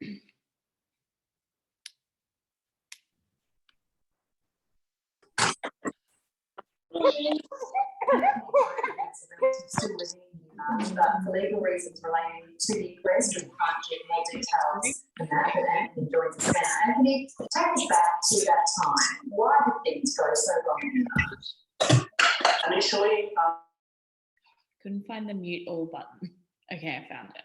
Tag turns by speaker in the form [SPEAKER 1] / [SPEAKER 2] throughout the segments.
[SPEAKER 1] But for legal reasons relating to the arrest, we can't give more details than that. But Anthony joins us now. Anthony, take us back to that time. Why did things go so wrong in that? Initially,
[SPEAKER 2] couldn't find the mute all button. Okay, I found it.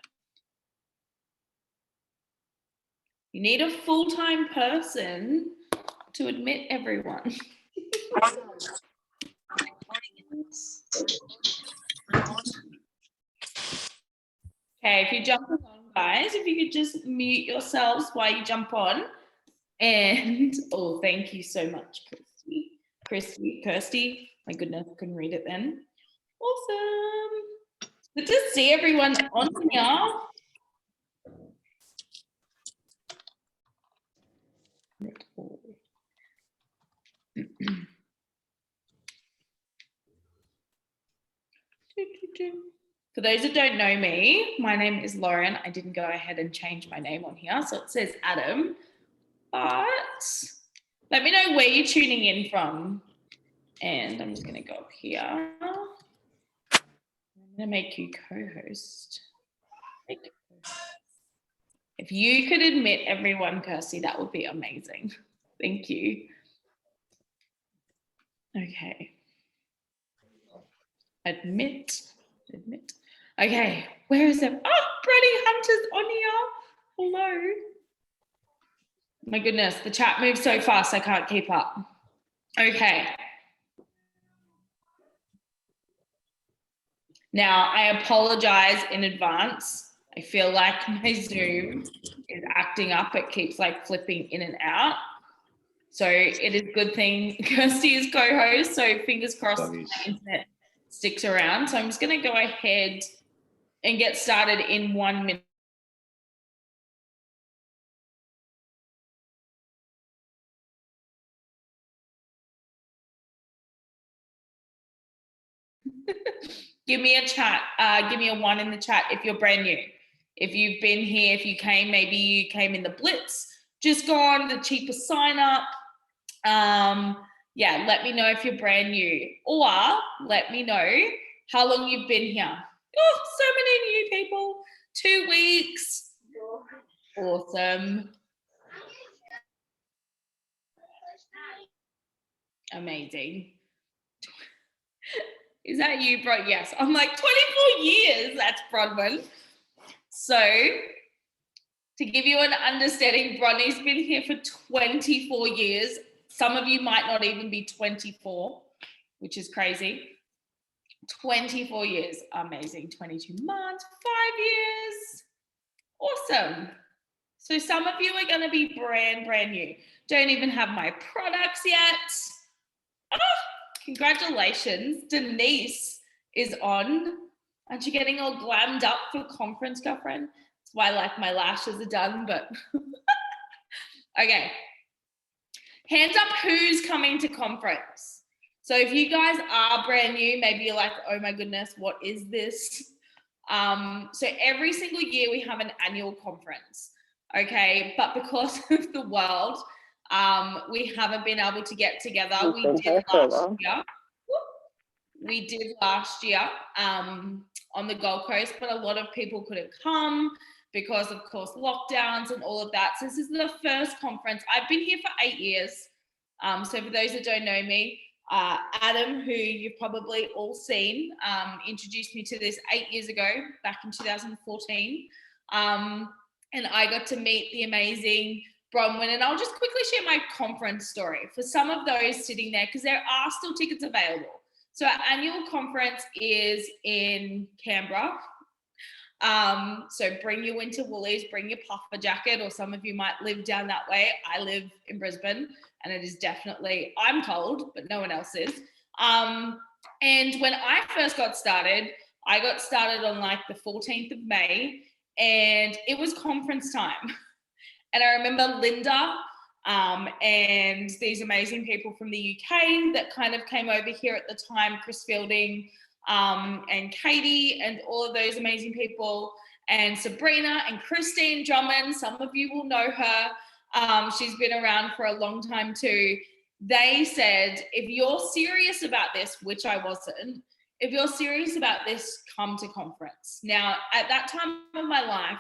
[SPEAKER 2] You need a full-time person to admit everyone. Okay, if you're jumping on, guys, if you could just mute yourselves while you jump on. And, oh, thank you so much, Kirsty. My goodness, I couldn't read it then. Awesome. Good to see everyone on here. For those that don't know me, my name is Lauren. I didn't go ahead and change my name on here, so it says Adam. But let me know where you're tuning in from. And I'm just going to go up here. I'm going to make you co-host. If you could admit everyone, Kirsty, that would be amazing. Thank you. Okay. Admit. Okay, where is it? Oh, Freddie Hunter's on here. Hello. My goodness, the chat moves so fast I can't keep up. Okay. Now, I apologize in advance. I feel like my Zoom is acting up. It keeps like flipping in and out. So it is a good thing Kirsty is co-host, so fingers crossed the internet sticks around. So I'm just going to go ahead and get started in 1 minute. Give me a chat, give me a 1 in the chat if you're brand new. If you've been here, if you came, maybe you came in the Blitz, just go on the cheaper sign up. Yeah, let me know if you're brand new, or let me know how long you've been here. Oh, so many new people. 2 weeks. Awesome. Amazing. Is that you, bro? Yes. I'm like 24 years. That's Bronwyn. So to give you an understanding, Bronny's been here for 24 years. Some of you might not even be 24, which is crazy. 24 years. Amazing. 22 months, 5 years. Awesome. So some of you are going to be brand new. Don't even have my products yet. Oh, congratulations. Denise is on. Aren't you getting all glammed up for conference, girlfriend? That's why like my lashes are done, but okay. Hands up who's coming to conference. So if you guys are brand new, maybe you're like, oh my goodness, what is this? So every single year we have an annual conference, okay? But because of the world, we haven't been able to get together. We did last year on the Gold Coast, but a lot of people couldn't come because of course lockdowns and all of that. So this is the first conference. I've been here for 8 years. So for those that don't know me, Adam, who you've probably all seen, introduced me to this 8 years ago, back in 2014. And I got to meet the amazing Bronwyn, and I'll just quickly share my conference story for some of those sitting there, because there are still tickets available. So our annual conference is in Canberra. So bring your winter woolies, bring your puffer jacket, or some of you might live down that way. I live in Brisbane, and it is definitely, I'm cold, but no one else is. And when I first got started, I got started on like the 14th of May, and it was conference time. And I remember Linda and these amazing people from the UK that kind of came over here at the time, Chris Fielding and Katie and all of those amazing people. and Sabrina and Christine Drummond. Some of you will know her. She's been around for a long time too. They said, if you're serious about this, which I wasn't, if you're serious about this, come to conference. Now, at that time of my life,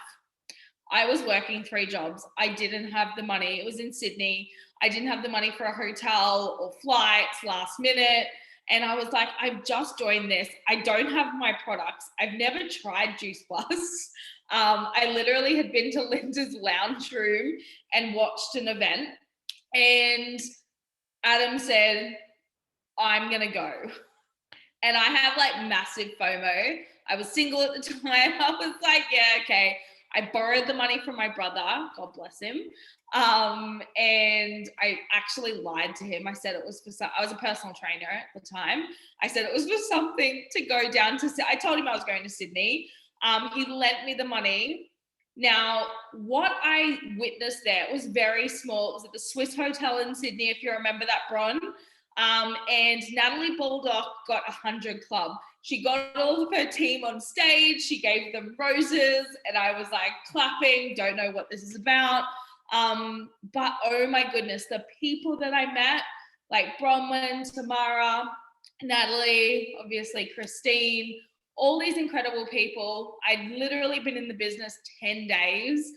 [SPEAKER 2] I was working 3 jobs. I didn't have the money. It was in Sydney. I didn't have the money for a hotel or flights last minute. And I was like, I've just joined this. I don't have my products. I've never tried Juice Plus. I literally had been to Linda's lounge room and watched an event. And Adam said, I'm going to go. And I have like massive FOMO. I was single at the time. I was like, yeah, okay. I borrowed the money from my brother, God bless him. And I actually lied to him. I said it was for I was a personal trainer at the time. I said it was for something to go down to, I told him I was going to Sydney. He lent me the money. Now, what I witnessed there, it was very small. It was at the Swiss Hotel in Sydney, if you remember that, Bron. And Natalie Baldock got 100 Club. She got all of her team on stage. She gave them roses, and I was like clapping, don't know what this is about. But oh my goodness, the people that I met, like Bronwyn, Tamara, Natalie, obviously Christine, all these incredible people. I'd literally been in the business 10 days,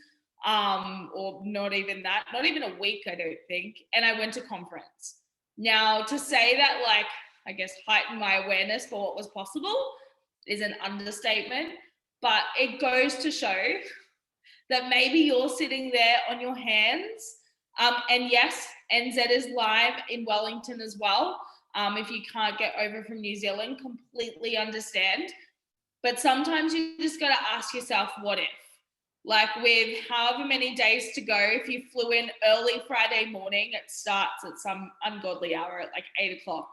[SPEAKER 2] or not even that, not even a week, I don't think. And I went to conference. Now, to say that, like, I guess, heightened my awareness for what was possible is an understatement, but it goes to show that maybe you're sitting there on your hands. And yes, NZ is live in Wellington as well. If you can't get over from New Zealand, completely understand. But sometimes you just got to ask yourself, what if? Like with however many days to go, if you flew in early Friday morning, it starts at some ungodly hour at like 8 o'clock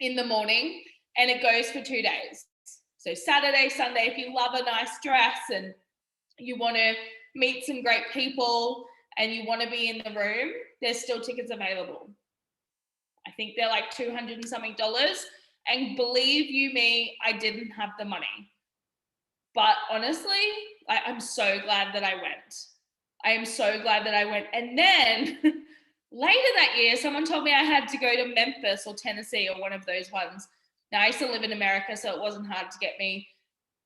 [SPEAKER 2] in the morning, and it goes for 2 days. So Saturday, Sunday, if you love a nice dress and you want to meet some great people and you want to be in the room, there's still tickets available. I think they're like $200 and something. And believe you me, I didn't have the money. But honestly, I'm so glad that I went. I am so glad that I went. And then later that year, someone told me I had to go to Memphis or Tennessee or one of those ones. Now, I used to live in America, so it wasn't hard to get me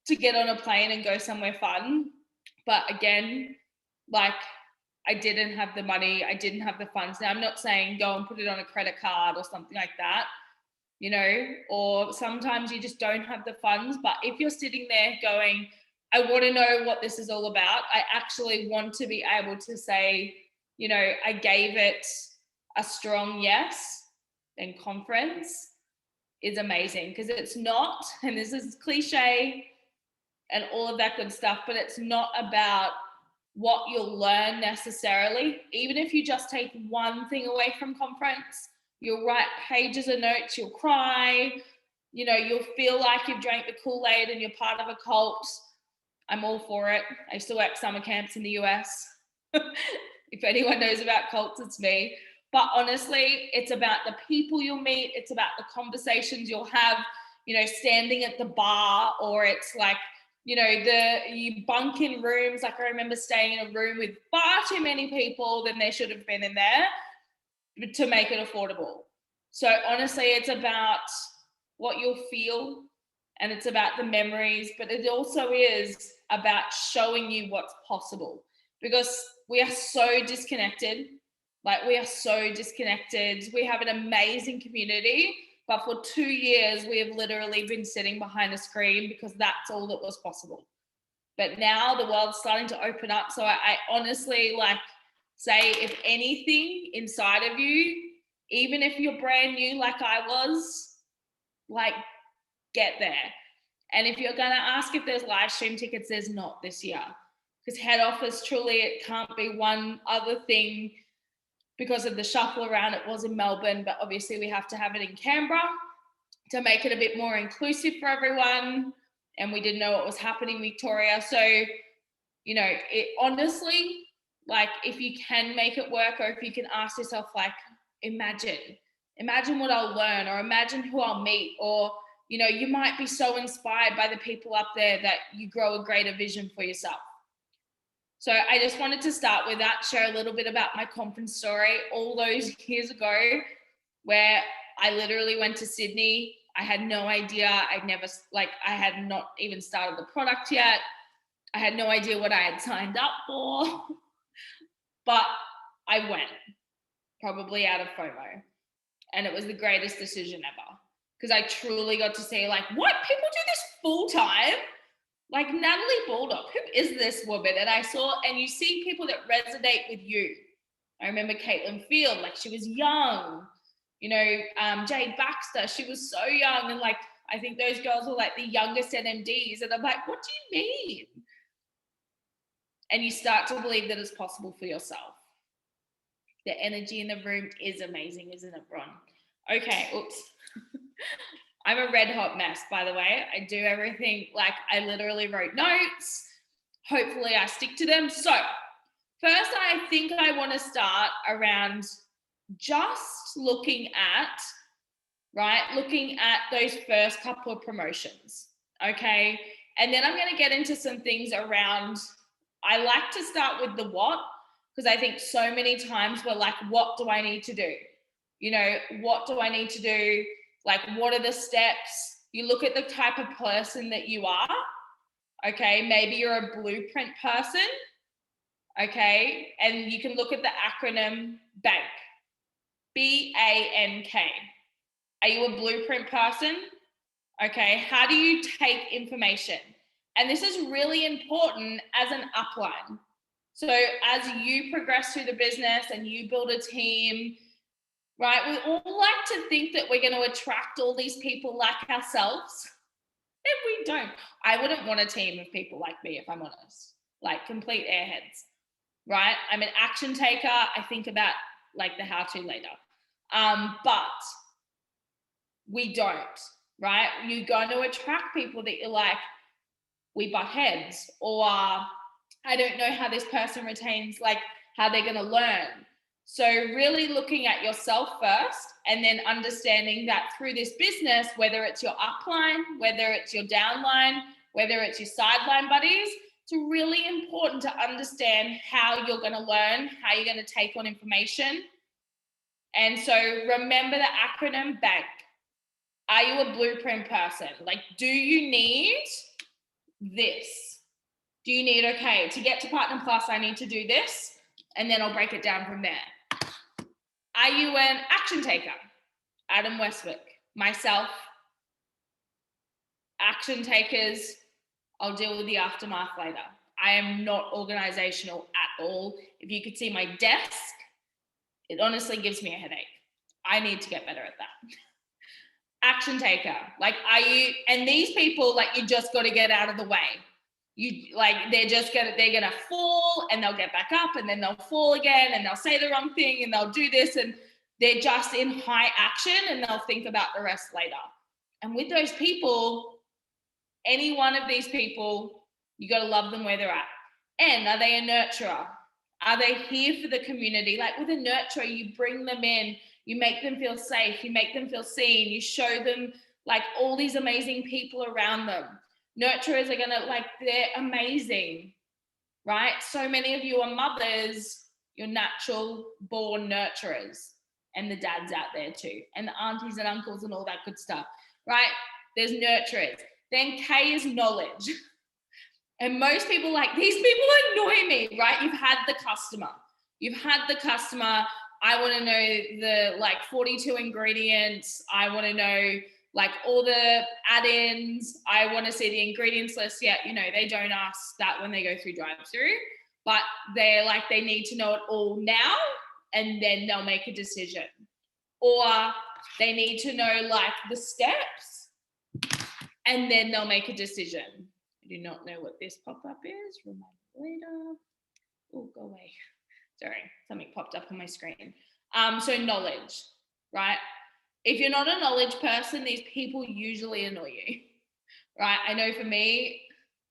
[SPEAKER 2] to get on a plane and go somewhere fun. But again, like, I didn't have the money. I didn't have the funds. Now, I'm not saying go and put it on a credit card or something like that, you know, or sometimes you just don't have the funds. But if you're sitting there going, I want to know what this is all about, I actually want to be able to say, you know, I gave it a strong yes, then conference is amazing, because it's not, and this is cliche and all of that good stuff, but it's not about what you'll learn necessarily. Even if you just take one thing away from conference, you'll write pages of notes, you'll cry, you know, you'll feel like you've drank the Kool-Aid and you're part of a cult. I'm all for it. I used to work summer camps in the US. If anyone knows about cults, it's me. But honestly, it's about the people you'll meet. It's about the conversations you'll have, you know, standing at the bar, or it's like, you know, you bunk in rooms. Like I remember staying in a room with far too many people than there should have been in there to make it affordable. So honestly, it's about what you'll feel, and it's about the memories, but it also is about showing you what's possible, because we are so disconnected. Like, we are so disconnected. We have an amazing community, but for 2 years, we have literally been sitting behind a screen because that's all that was possible. But now the world's starting to open up. So I honestly, like, say, if anything inside of you, even if you're brand new like I was, like, get there. And if you're going to ask if there's live stream tickets, there's not this year, because head office, truly, it can't be one other thing because of the shuffle around. It was in Melbourne, but obviously we have to have it in Canberra to make it a bit more inclusive for everyone. And we didn't know what was happening in Victoria. So, you know, it honestly, like, if you can make it work, or if you can ask yourself, like, imagine what I'll learn, or imagine who I'll meet, or, you know, you might be so inspired by the people up there that you grow a greater vision for yourself. So I just wanted to start with that, share a little bit about my conference story all those years ago, where I literally went to Sydney. I had no idea. I had not even started the product yet. I had no idea what I had signed up for, but I went, probably out of FOMO. And it was the greatest decision ever, because I truly got to see, like, what? People do this full time? Like Natalie Baldock, who is this woman? And you see people that resonate with you. I remember Caitlin Field, like she was young. You know, Jade Baxter, she was so young. And like, I think those girls were like the youngest NMDs. And I'm like, what do you mean? And you start to believe that it's possible for yourself. The energy in the room is amazing, isn't it, Bron? Okay, oops. I'm a red hot mess, by the way. I do everything, like I literally wrote notes. Hopefully I stick to them. So first, I think I want to start around just looking at those first couple of promotions, okay? And then I'm going to get into some things around, I like to start with the what, because I think so many times we're like, what do I need to do? You know, what do I need to do? Like, what are the steps? You look at the type of person that you are, okay? Maybe you're a blueprint person, okay? And you can look at the acronym BANK, B-A-N-K. Are you a blueprint person? Okay, how do you take information? And this is really important as an upline. So as you progress through the business and you build a team, right, we all like to think that we're going to attract all these people like ourselves. If we don't, I wouldn't want a team of people like me, if I'm honest, like complete airheads, right? I'm an action taker. I think about like the how-to later. But we don't, right? You're going to attract people that you're like, we butt heads, or I don't know how this person retains, like how they're going to learn. So really looking at yourself first, and then understanding that through this business, whether it's your upline, whether it's your downline, whether it's your sideline buddies, it's really important to understand how you're going to learn, how you're going to take on information. And so remember the acronym BANK. Are you a blueprint person? Like, do you need this? Do you need, okay, to get to Partner Plus, I need to do this, and then I'll break it down from there. Are you an action taker? Adam Westwick, myself, action takers, I'll deal with the aftermath later. I am not organizational at all. If you could see my desk, it honestly gives me a headache. I need to get better at that. Action taker, like, are you, and these people, like, you just got to get out of the way. You, like, they're gonna fall and they'll get back up and then they'll fall again and they'll say the wrong thing and they'll do this, and they're just in high action and they'll think about the rest later. And with those people, any one of these people, you got to love them where they're at. And are they a nurturer? Are they here for the community? Like with a nurturer, you bring them in, you make them feel safe, you make them feel seen, you show them like all these amazing people around them. Nurturers are gonna, like, they're amazing, right? So many of you are mothers, you're natural born nurturers, and the dads out there too, and the aunties and uncles and all that good stuff, right? There's nurturers. Then K is knowledge. And most people, like, these people annoy me, right? You've had the customer. I want to know the, like, 42 ingredients. I want to know, like, all the add-ins. I want to see the ingredients list. Yeah, you know, they don't ask that when they go through drive-through, but they're like, they need to know it all now, and then they'll make a decision. Or they need to know, like, the steps, and then they'll make a decision. I do not know what this pop-up is. Remind me later. Oh, go away. Sorry, something popped up on my screen. So knowledge, right? If you're not a knowledge person, these people usually annoy you, right? I know for me,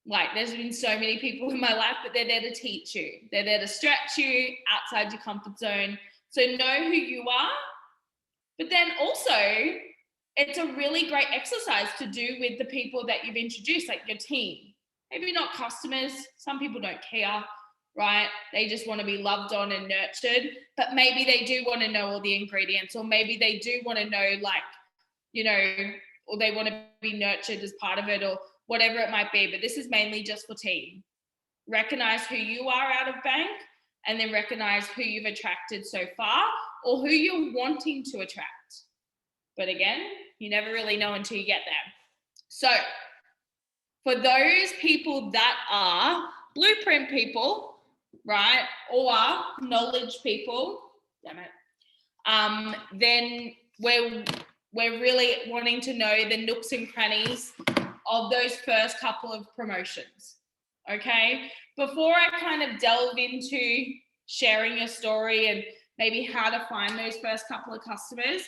[SPEAKER 2] like, there's been so many people in my life, but they're there to teach you. They're there to stretch you outside your comfort zone. So know who you are, but then also it's a really great exercise to do with the people that you've introduced, like your team. Maybe not customers. Some people don't care, right? They just want to be loved on and nurtured, but maybe they do want to know all the ingredients, or maybe they do want to know, like, you know, or they want to be nurtured as part of it, or whatever it might be. But this is mainly just for team. Recognize who you are out of bank, and then recognize who you've attracted so far, or who you're wanting to attract. But again, you never really know until you get there. So for those people that are blueprint people, right, or knowledge people, damn it, then we're really wanting to know the nooks and crannies of those first couple of promotions. Okay, before I kind of delve into sharing your story and maybe how to find those first couple of customers,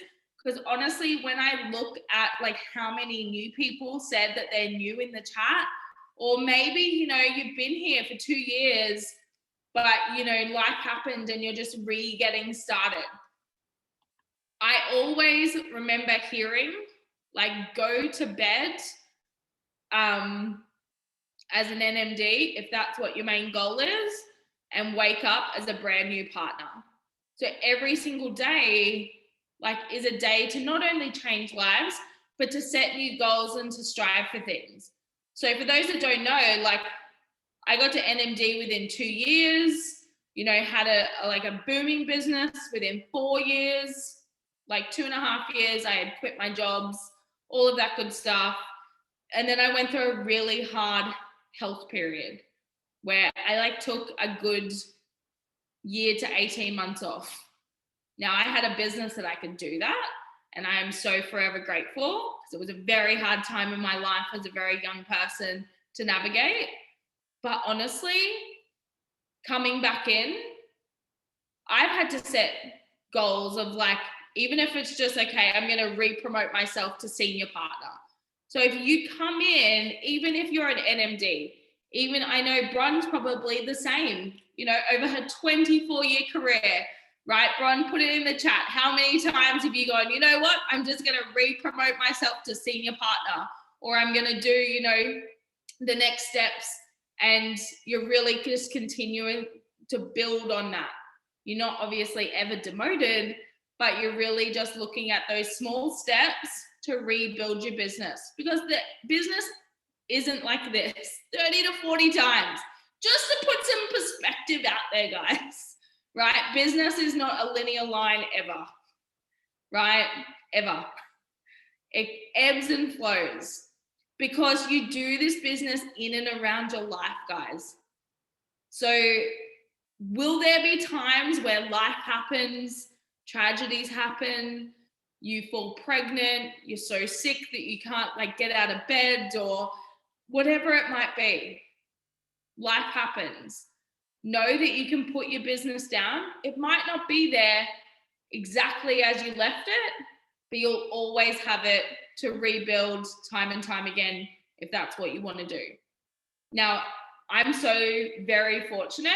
[SPEAKER 2] because honestly, when I look at like how many new people said that they're new in the chat, or maybe, you know, you've been here for 2 years, but, you know, life happened and you're just getting started. I always remember hearing, like, go to bed as an NMD, if that's what your main goal is, and wake up as a brand new partner. So every single day, like, is a day to not only change lives, but to set new goals and to strive for things. So for those that don't know, like, I got to NMD within 2 years, you know, had a booming business within 4 years, like 2.5 years, I had quit my jobs, all of that good stuff. And then I went through a really hard health period where I like took a good year to 18 months off. Now I had a business that I could do that, and I am so forever grateful, because it was a very hard time in my life as a very young person to navigate. But honestly, coming back in, I've had to set goals of, like, even if it's just, okay, I'm going to re-promote myself to senior partner. So if you come in, even if you're an NMD, even, I know Bron's probably the same, you know, over her 24-year career, right? Bron, put it in the chat. How many times have you gone, you know what, I'm just going to re-promote myself to senior partner, or I'm going to do, you know, the next steps, and you're really just continuing to build on that. You're not obviously ever demoted, but you're really just looking at those small steps to rebuild your business, because the business isn't like this 30 to 40 times. Just to put some perspective out there, guys, right? Business is not a linear line ever, right? Ever. It ebbs and flows, because you do this business in and around your life, guys. So will there be times where life happens, tragedies happen, you fall pregnant, you're so sick that you can't, like, get out of bed, or whatever it might be? Life happens. Know that you can put your business down. It might not be there exactly as you left it, but you'll always have it to rebuild time and time again if that's what you want to do. Now, I'm so very fortunate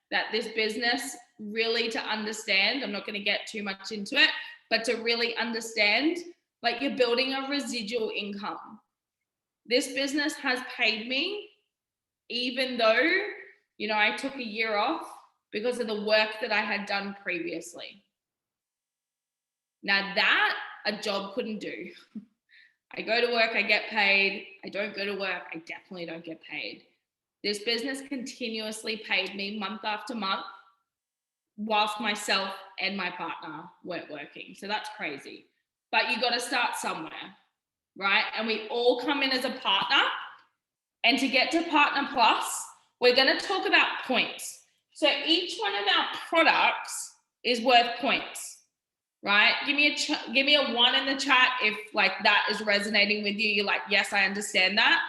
[SPEAKER 2] that this business, really, to understand, I'm not going to get too much into it, but to really understand, like, you're building a residual income. This business has paid me, even though, you know, I took a year off because of the work that I had done previously. Now that a job couldn't do. I go to work, I get paid. I don't go to work, I definitely don't get paid. This business continuously paid me month after month, whilst myself and my partner weren't working. So that's crazy. But you got to start somewhere, right? And we all come in as a partner. And to get to Partner Plus, we're going to talk about points. So each one of our products is worth points, right? Give me a 1 in the chat if, like, that is resonating with you. You're like, yes, I understand that.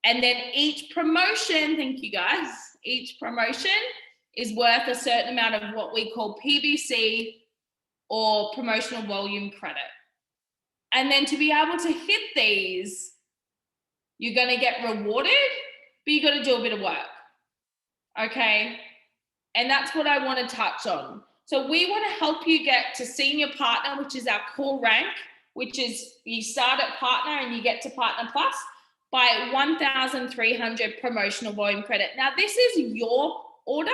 [SPEAKER 2] And then each promotion, thank you guys, each promotion is worth a certain amount of what we call PBC, or promotional volume credit. And then to be able to hit these, you're going to get rewarded, but you got to do a bit of work. Okay. And that's what I want to touch on. So we want to help you get to senior partner, which is our core rank, which is you start at partner and you get to partner plus, by 1,300 promotional volume credit. Now, this is your order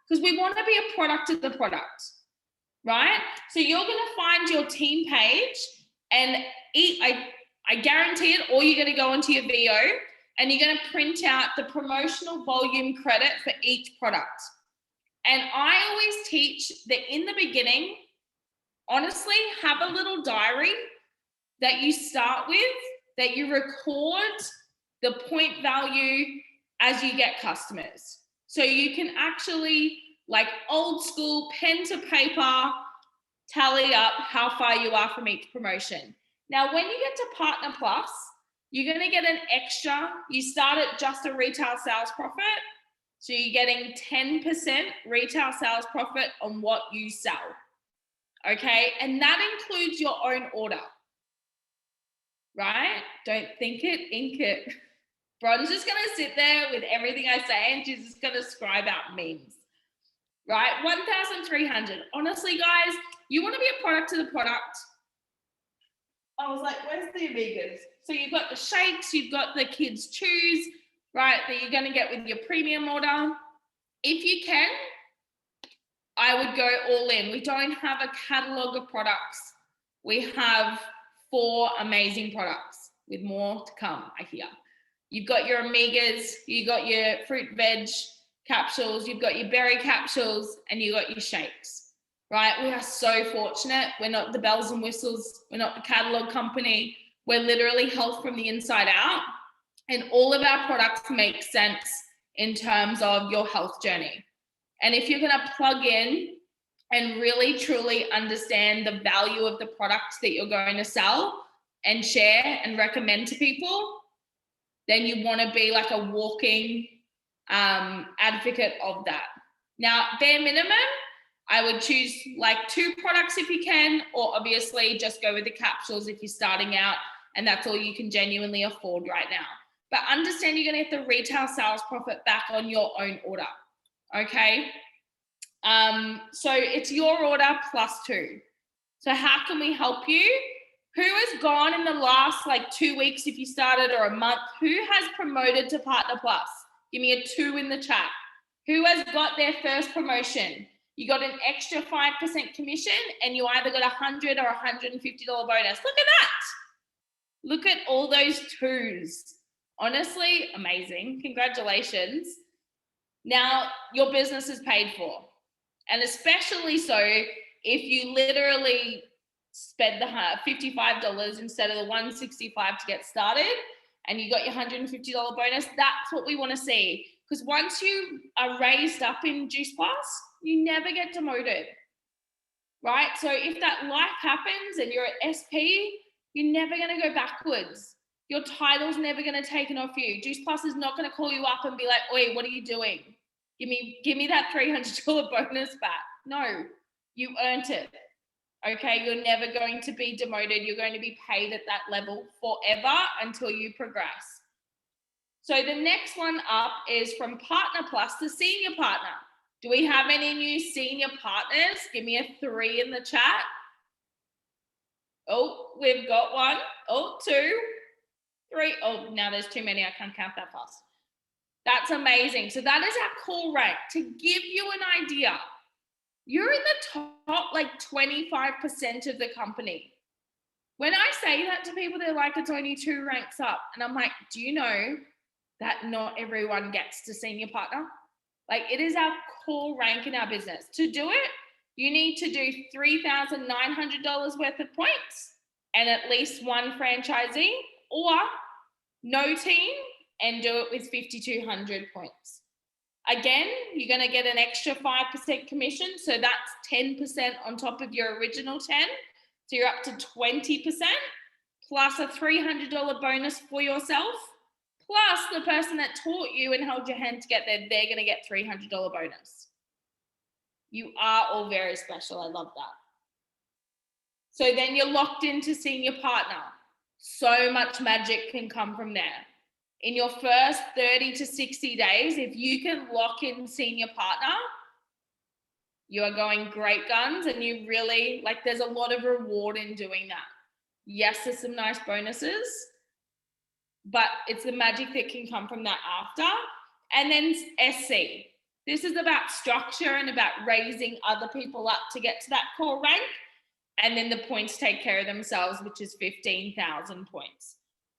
[SPEAKER 2] because we want to be a product of the product, right? So you're going to find your team page and I guarantee it, or you're going to go onto your VO and you're going to print out the promotional volume credit for each product. And I always teach that in the beginning, honestly, have a little diary that you start with, that you record the point value as you get customers. So you can actually, like old school, pen to paper, tally up how far you are from each promotion. Now, when you get to Partner Plus, you're going to get an extra, you start at just a retail sales profit. So you're getting 10% retail sales profit on what you sell. Okay, and that includes your own order, right? Don't think it, ink it. Bron's just gonna sit there with everything I say and she's just gonna scribe out memes, right? 1,300. Honestly, guys, you wanna be a product to the product. I was like, where's the Amigas? So you've got the shakes, you've got the kids' chews, right, that you're gonna get with your premium order. If you can, I would go all in. We don't have a catalog of products. We have 4 amazing products with more to come, I hear. You've got your Amigas, you've got your fruit veg capsules, you've got your berry capsules, and you've got your shakes, right? We are so fortunate. We're not the bells and whistles. We're not the catalog company. We're literally health from the inside out. And all of our products make sense in terms of your health journey. And if you're going to plug in and really truly understand the value of the products that you're going to sell and share and recommend to people, then you want to be like a walking advocate of that. Now, bare minimum, I would choose like 2 products if you can, or obviously just go with the capsules if you're starting out and that's all you can genuinely afford right now. But understand you're going to get the retail sales profit back on your own order. Okay, so it's your order plus 2. So how can we help you? Who has gone in the last like 2 weeks if you started, or a month? Who has promoted to Partner Plus? Give me a 2 in the chat. Who has got their first promotion? You got an extra 5% commission and you either got $100 or $150 bonus. Look at that. Look at all those 2s. Honestly, amazing. Congratulations. Now your business is paid for. And especially so if you literally spend the $55 instead of the $165 to get started and you got your $150 bonus, that's what we want to see. Because once you are raised up in Juice Plus, you never get demoted, right? So if that life happens and you're at SP, you're never going to go backwards. Your title's never going to take it off you. Juice Plus is not going to call you up and be like, oi, what are you doing? Give me that $300 bonus back. No, you earned it. Okay, you're never going to be demoted. You're going to be paid at that level forever until you progress. So the next one up is from Partner Plus to Senior Partner. Do we have any new senior partners? Give me a 3 in the chat. Oh, we've got 1. Oh, 2, 3. Oh, now there's too many. I can't count that fast. That's amazing. So that is our core rank. To give you an idea, you're in the top like 25% of the company. When I say that to people, they're like, it's only 2 ranks up. And I'm like, do you know that not everyone gets to senior partner? Like, it is our core rank in our business. To do it, you need to do $3,900 worth of points and at least 1 franchisee, or no team and do it with 5,200 points. Again, you're going to get an extra 5% commission. So that's 10% on top of your original 10. So you're up to 20% plus a $300 bonus for yourself. Plus the person that taught you and held your hand to get there, they're going to get $300 bonus. You are all very special. I love that. So then you're locked into senior partner. So much magic can come from there. In your first 30 to 60 days, if you can lock in senior partner, you are going great guns, and you really, like, there's a lot of reward in doing that. Yes, there's some nice bonuses, but it's the magic that can come from that after. And then SC. This is about structure and about raising other people up to get to that core rank. And then the points take care of themselves, which is 15,000 points.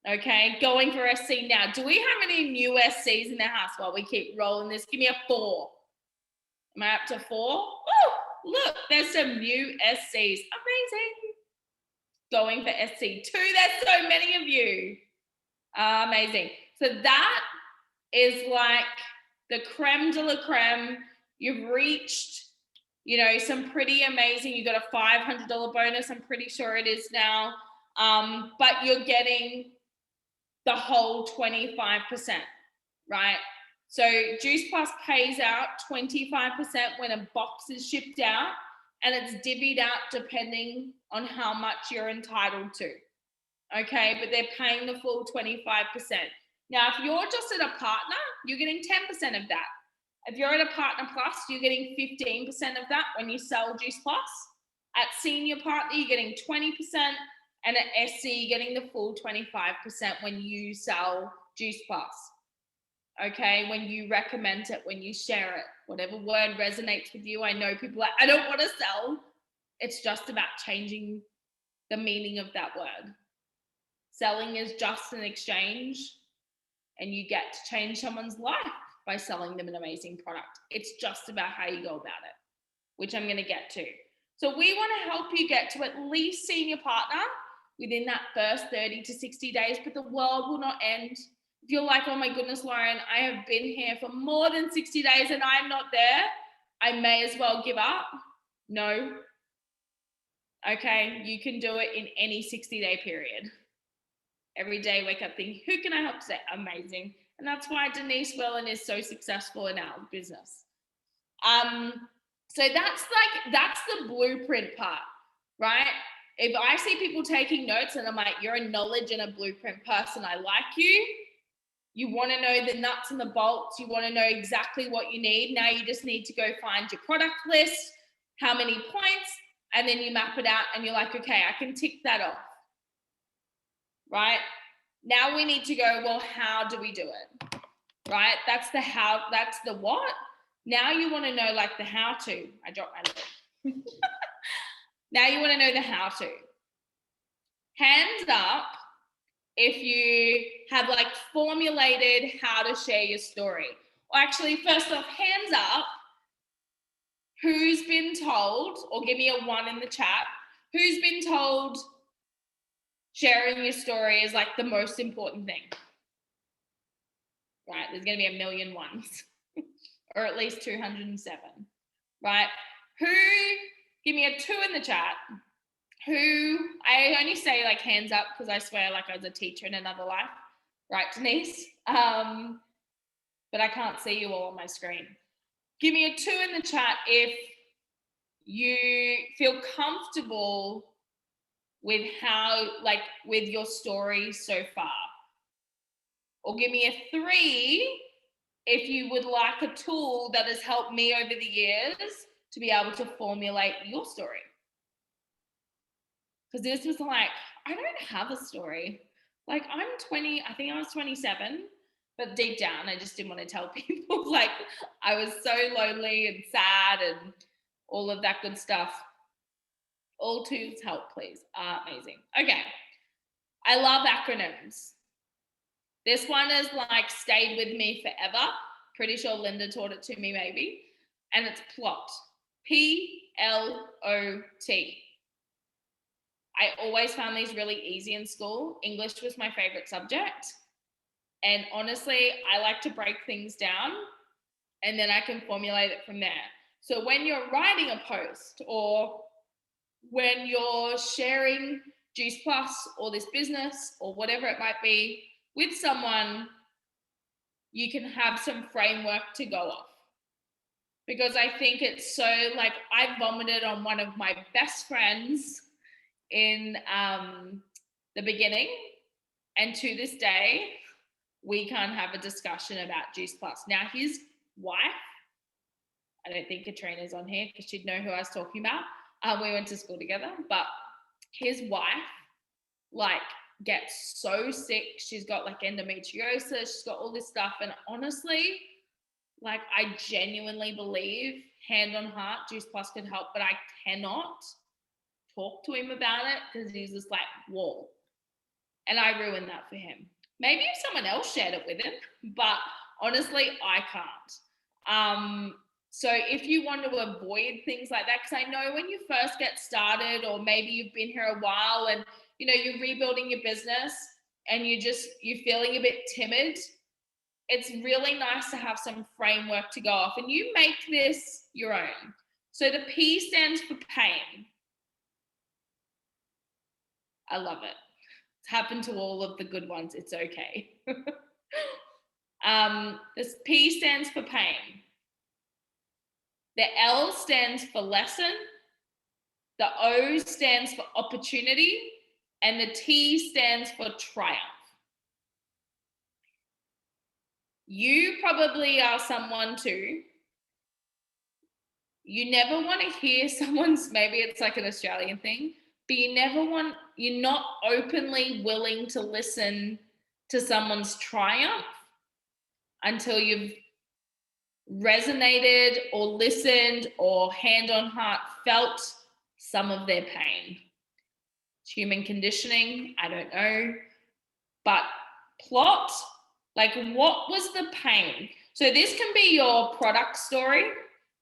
[SPEAKER 2] Okay, going for SC now. Do we have any new SCs in the house while we keep rolling this? Give me a 4. Am I up to 4? Oh, look, there's some new SCs. Amazing. Going for SC2. There's so many of you. Amazing. So that is like the creme de la creme. You've reached, you know, some pretty amazing. You got a $500 bonus. I'm pretty sure it is now. But you're getting the whole 25%, right? So Juice Plus pays out 25% when a box is shipped out, and it's divvied out depending on how much you're entitled to. Okay, but they're paying the full 25%. Now, if you're just at a partner, you're getting 10% of that. If you're at a partner plus, you're getting 15% of that when you sell Juice Plus. At senior partner, you're getting 20%, and at SC, you're getting the full 25% when you sell Juice Plus. Okay, when you recommend it, when you share it, whatever word resonates with you. I know people are like, I don't want to sell. It's just about changing the meaning of that word. Selling is just an exchange, and you get to change someone's life by selling them an amazing product. It's just about how you go about it, which I'm going to get to. So we want to help you get to at least senior partner within that first 30 to 60 days, but the world will not end. If you're like, oh my goodness, Lauren, I have been here for more than 60 days and I'm not there, I may as well give up. No. Okay, you can do it in any 60-day period. Every day, wake up thinking, who can I help today? Amazing. And that's why Denise Wellen is so successful in our business. So that's the blueprint part, right? If I see people taking notes and I'm like, you're a knowledge and a blueprint person, I like you. You want to know the nuts and the bolts. You want to know exactly what you need. Now you just need to go find your product list, how many points, and then you map it out and you're like, okay, I can tick that off. Right? Now we need to go, well, how do we do it? Right? That's the how, that's the what. Now you want to know like the how to. I dropped my lid. Now you want to know the how to. Hands up if you have like formulated how to share your story. Or actually, first off, hands up who's been told, or give me a 1 in the chat, who's been told sharing your story is like the most important thing. Right, there's going to be a million ones, or at least 207, right? Who, give me a 2 in the chat, who, I only say like hands up because I swear like I was a teacher in another life, right, Denise? But I can't see you all on my screen. Give me a 2 in the chat if you feel comfortable with how, like with your story so far. Or give me a 3 if you would like a tool that has helped me over the years to be able to formulate your story. Because this was like, I don't have a story. Like I'm 20, I think I was 27, but deep down, I just didn't want to tell people. Like I was so lonely and sad and all of that good stuff. All tools help, please. Amazing. Okay. I love acronyms. This one has like stayed with me forever. Pretty sure Linda taught it to me maybe. And it's PLOT. P-L-O-T. I always found these really easy in school. English was my favorite subject. And honestly, I like to break things down and then I can formulate it from there. So when you're writing a post or when you're sharing Juice Plus or this business or whatever it might be with someone, you can have some framework to go off. Because I think it's so, like, I vomited on one of my best friends in the beginning, and to this day, we can't have a discussion about Juice Plus. Now, his wife, I don't think Katrina's on here because she'd know who I was talking about. We went to school together, but his wife like gets so sick. She's got like endometriosis. She's got all this stuff. And honestly, like I genuinely believe, hand on heart, Juice Plus could help, but I cannot talk to him about it because he's just like, whoa. And I ruined that for him. Maybe if someone else shared it with him, but honestly, I can't. So if you want to avoid things like that, because I know when you first get started, or maybe you've been here a while and you know you're rebuilding your business and you're feeling a bit timid, it's really nice to have some framework to go off, and you make this your own. So the P stands for pain. I love it. It's happened to all of the good ones. It's okay. This P stands for pain. The L stands for lesson. The O stands for opportunity. And the T stands for triumph. You probably are someone too. You never want to hear someone's, maybe it's like an Australian thing, but you're not openly willing to listen to someone's triumph until you've resonated or listened or hand on heart felt some of their pain. It's human conditioning, I don't know. But plot, like what was the pain? So this can be your product story.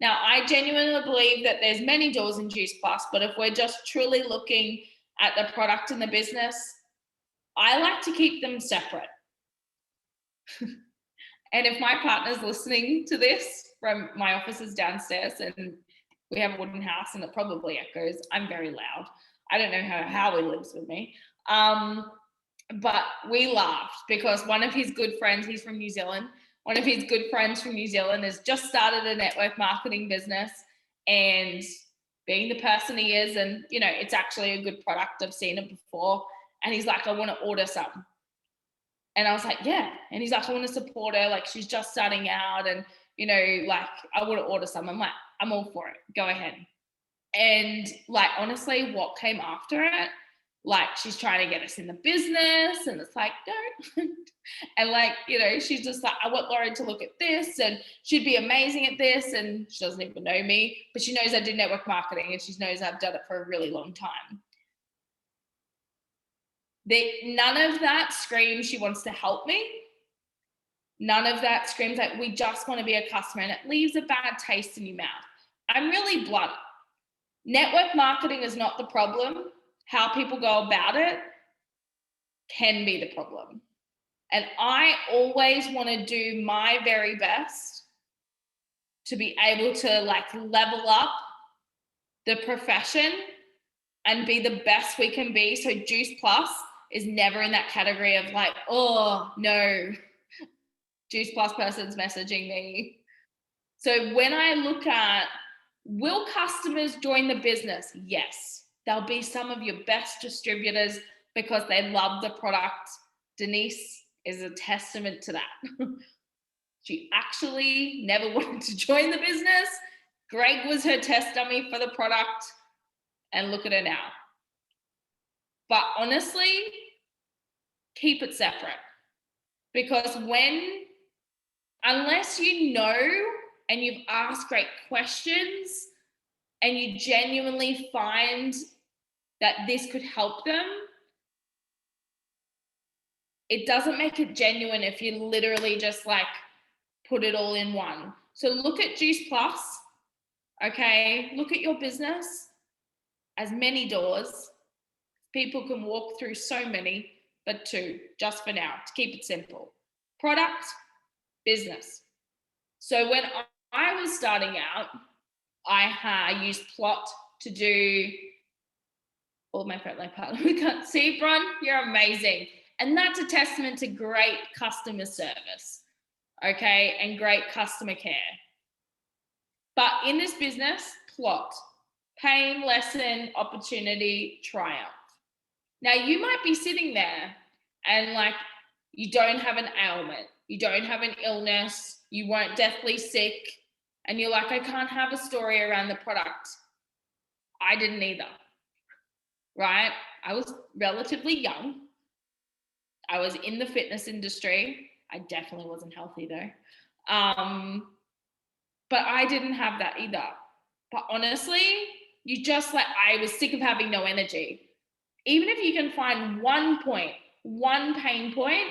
[SPEAKER 2] Now, I genuinely believe that there's many doors in Juice Plus, but if we're just truly looking at the product and the business, I like to keep them separate. And if my partner's listening to this from my office is downstairs and we have a wooden house and it probably echoes, I'm very loud. I don't know how he lives with me. But we laughed because one of his good friends, he's from New Zealand, one of his good friends from New Zealand has just started a network marketing business, and being the person he is, and you know, it's actually a good product. I've seen it before. And he's like, I want to order some. And I was like, yeah. And he's like, I want to support her. Like, she's just starting out. And, you know, like, I want to order some. I'm like, I'm all for it. Go ahead. And, like, honestly, what came after it, like, she's trying to get us in the business. And it's like, don't. And, like, you know, she's just like, I want Lauren to look at this. And she'd be amazing at this. And she doesn't even know me. But she knows I do network marketing. And she knows I've done it for a really long time. None of that screams she wants to help me. None of that screams like we just want to be a customer, and it leaves a bad taste in your mouth. I'm really blunt. Network marketing is not the problem. How people go about it can be the problem. And I always want to do my very best to be able to like level up the profession and be the best we can be. So Juice Plus is never in that category of like, oh no, Juice Plus person's messaging me. So when I look at, will customers join the business? Yes. They'll be some of your best distributors because they love the product. Denise is a testament to that. She actually never wanted to join the business. Greg was her test dummy for the product, and look at her now. But honestly, keep it separate, because unless you know and you've asked great questions and you genuinely find that this could help them, it doesn't make it genuine if you literally just like put it all in one. So look at Juice Plus, okay? Look at your business as many doors. People can walk through so many, but 2, just for now, to keep it simple. Product, business. So when I was starting out, I used Plot to do all my friendly partner. We can't see, Bron, you're amazing. And that's a testament to great customer service, okay, and great customer care. But in this business, Plot, pain, lesson, opportunity, triumph. Now you might be sitting there and like you don't have an ailment, you don't have an illness, you weren't deathly sick, and you're like, I can't have a story around the product. I didn't either, right? I was relatively young. I was in the fitness industry. I definitely wasn't healthy though. But I didn't have that either. But honestly, you just like, I was sick of having no energy. Even if you can find one pain point,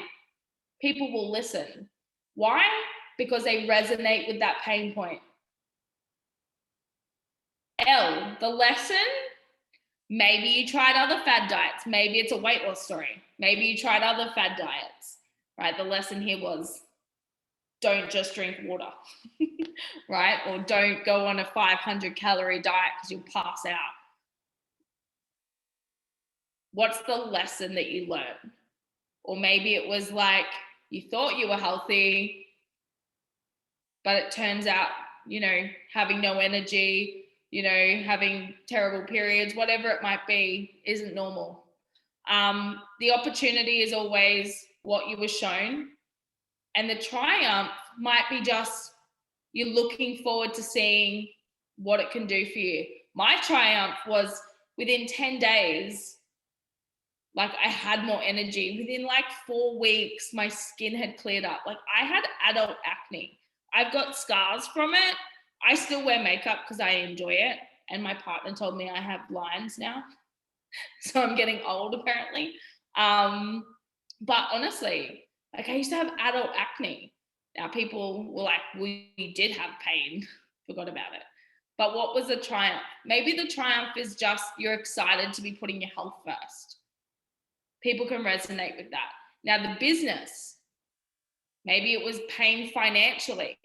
[SPEAKER 2] people will listen. Why? Because they resonate with that pain point. L, the lesson, maybe you tried other fad diets. Maybe it's a weight loss story. Maybe you tried other fad diets, right? The lesson here was don't just drink water, right? Or don't go on a 500 calorie diet because you'll pass out. What's the lesson that you learned? Or maybe it was like you thought you were healthy, but it turns out, having no energy, having terrible periods, whatever it might be, isn't normal. The opportunity is always what you were shown. And the triumph might be just you're looking forward to seeing what it can do for you. My triumph was within 10 days, like I had more energy. Within like 4 weeks, my skin had cleared up. Like I had adult acne. I've got scars from it. I still wear makeup because I enjoy it. And my partner told me I have lines now. So I'm getting old apparently. But honestly, like I used to have adult acne. Now people were like, we did have pain, forgot about it. But what was the triumph? Maybe the triumph is just you're excited to be putting your health first. People can resonate with that. Now the business, maybe it was pain financially.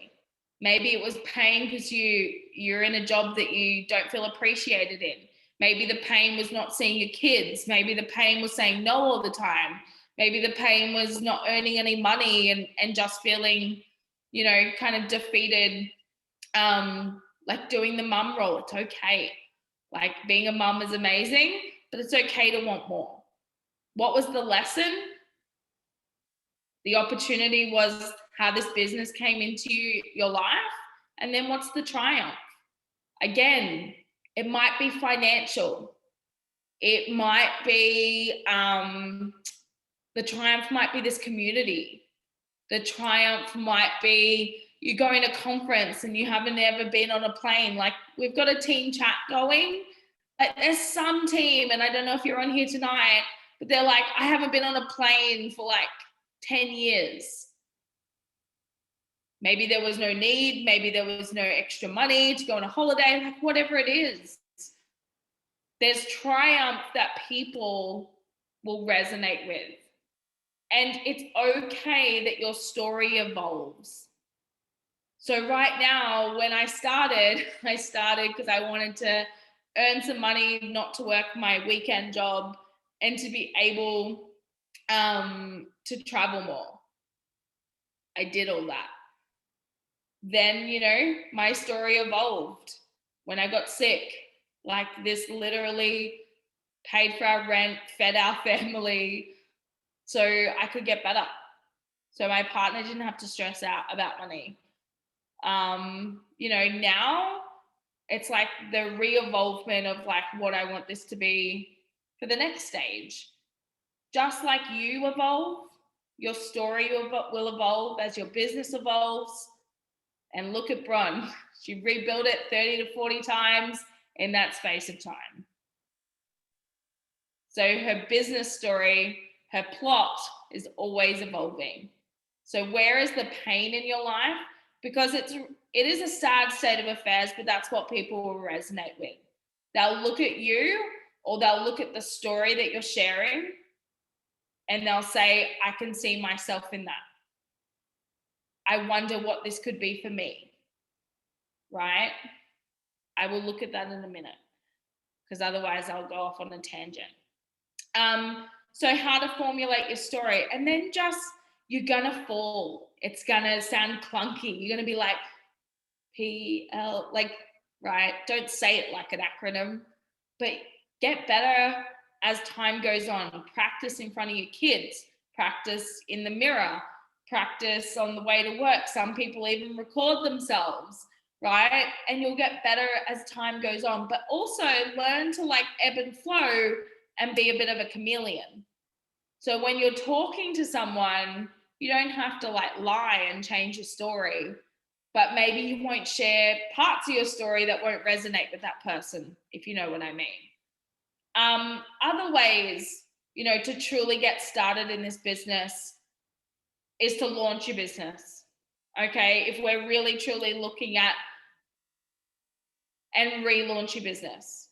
[SPEAKER 2] Maybe it was pain because you're in a job that you don't feel appreciated in. Maybe the pain was not seeing your kids. Maybe the pain was saying no all the time. Maybe the pain was not earning any money and just feeling, kind of defeated, like doing the mum role. It's okay. Like being a mum is amazing, but it's okay to want more. What was the lesson? The opportunity was how this business came into your life. And then what's the triumph? Again, it might be financial. It might be, the triumph might be this community. The triumph might be you going to a conference and you haven't ever been on a plane. Like we've got a team chat going. Like there's some team, and I don't know if you're on here tonight, but they're like, I haven't been on a plane for like 10 years. Maybe there was no need. Maybe there was no extra money to go on a holiday, like whatever it is. There's triumph that people will resonate with. And it's okay that your story evolves. So right now, when I started because I wanted to earn some money, not to work my weekend job, and to be able to travel more. I did all that. Then, my story evolved. When I got sick, like this literally paid for our rent, fed our family, so I could get better. So my partner didn't have to stress out about money. Now it's like the re-evolvement of like what I want this to be for the next stage. Just like you evolve, your story will evolve as your business evolves. And look at Bron. She rebuilt it 30 to 40 times in that space of time. So her business story, her plot is always evolving. So where is the pain in your life? Because it is a sad state of affairs, but that's what people will resonate with. They'll look at you, or they'll look at the story that you're sharing, and they'll say, I can see myself in that. I wonder what this could be for me, right? I will look at that in a minute, because otherwise I'll go off on a tangent. So how to formulate your story, and then just, you're gonna fall. It's gonna sound clunky. You're gonna be like, PL, like, right? Don't say it like an acronym, but get better as time goes on. Practice in front of your kids, practice in the mirror, practice on the way to work. Some people even record themselves, right? And you'll get better as time goes on, but also learn to like ebb and flow and be a bit of a chameleon. So when you're talking to someone, you don't have to like lie and change your story, but maybe you won't share parts of your story that won't resonate with that person, if you know what I mean. Other ways, to truly get started in this business is to launch your business. Okay, if we're really truly looking at and relaunch your business.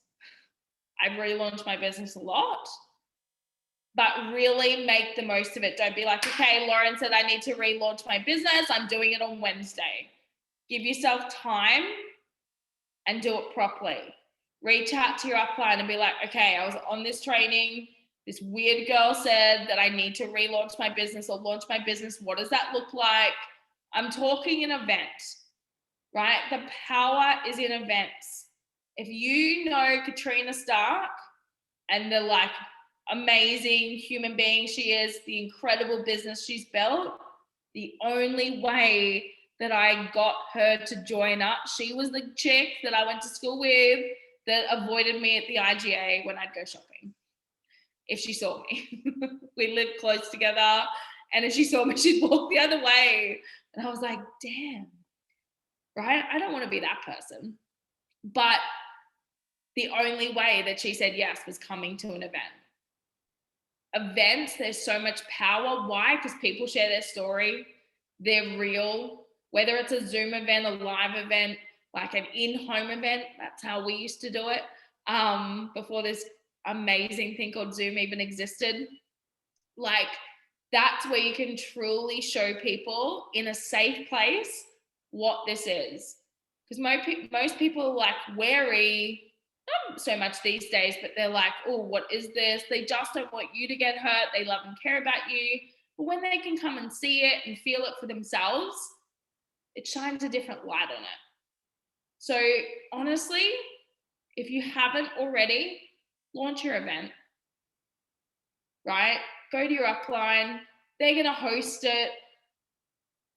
[SPEAKER 2] I've relaunched my business a lot, but really make the most of it. Don't be like, okay, Lauren said I need to relaunch my business. I'm doing it on Wednesday. Give yourself time and do it properly. Reach out to your upline and be like, okay, I was on this training. This weird girl said that I need to relaunch my business or launch my business. What does that look like? I'm talking an event, right? The power is in events. If you know Katrina Stark and the like amazing human being she is, the incredible business she's built, the only way that I got her to join up, she was the chick that I went to school with that avoided me at the IGA when I'd go shopping. If she saw me, we lived close together. And if she saw me, she'd walk the other way. And I was like, damn, right? I don't want to be that person. But the only way that she said yes was coming to an event. Events, there's so much power. Why? Because people share their story. They're real. Whether it's a Zoom event, a live event, like an in-home event, that's how we used to do it before this amazing thing called Zoom even existed. Like, that's where you can truly show people in a safe place what this is. Because most people are like wary, not so much these days, but they're like, oh, what is this? They just don't want you to get hurt. They love and care about you. But when they can come and see it and feel it for themselves, it shines a different light on it. So honestly, if you haven't already, launch your event, right? Go to your upline. They're going to host it.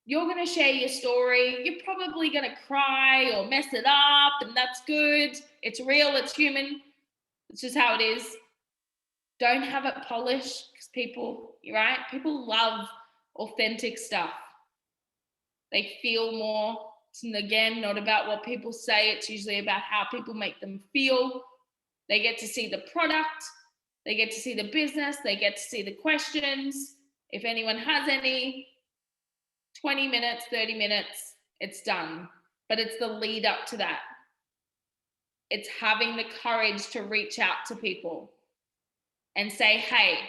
[SPEAKER 2] You're going to share your story. You're probably going to cry or mess it up, and that's good. It's real. It's human. It's just how it is. Don't have it polished because people love authentic stuff. They feel more. It's, again, not about what people say. It's usually about how people make them feel. They get to see the product. They get to see the business. They get to see the questions. If anyone has any, 20 minutes, 30 minutes, it's done. But it's the lead up to that. It's having the courage to reach out to people and say, hey,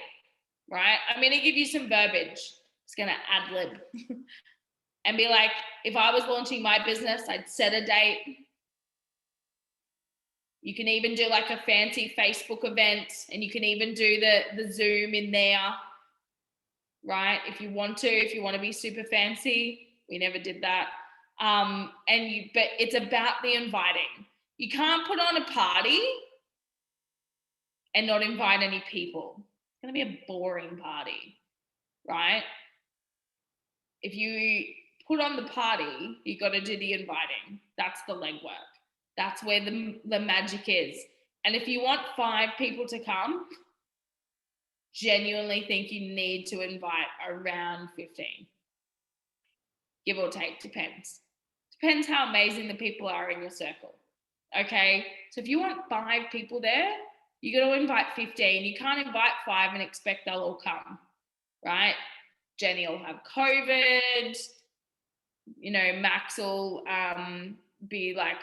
[SPEAKER 2] right? I'm going to give you some verbiage. It's going to ad lib and be like, if I was launching my business, I'd set a date. You can even do like a fancy Facebook event, and you can even do the Zoom in there, right? If you want to be super fancy. We never did that. But it's about the inviting. You can't put on a party and not invite any people. It's going to be a boring party, right? If you put on the party, you got to do the inviting. That's the legwork. That's where the magic is. And if you want 5 people to come, genuinely think you need to invite around 15. Give or take, depends. Depends how amazing the people are in your circle. Okay, so if you want 5 people there, you got to invite 15. You can't invite 5 and expect they'll all come, right? Jenny will have COVID. Max will be like,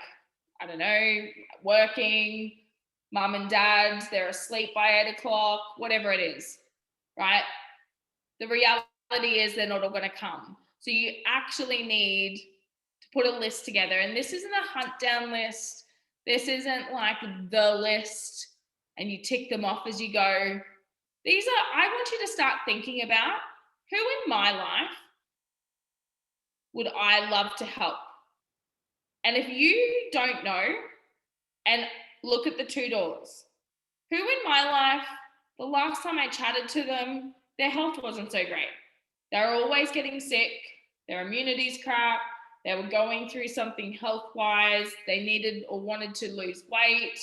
[SPEAKER 2] I don't know, working. Mum and dad, they're asleep by 8 o'clock, whatever it is, right? The reality is they're not all going to come. So you actually need to put a list together. And this isn't a hunt down list. This isn't like the list and you tick them off as you go. I want you to start thinking about who in my life would I love to help? And if you don't know, and look at the 2 doors, who in my life, the last time I chatted to them, their health wasn't so great. They were always getting sick. Their immunity's crap. They were going through something health-wise. They needed or wanted to lose weight.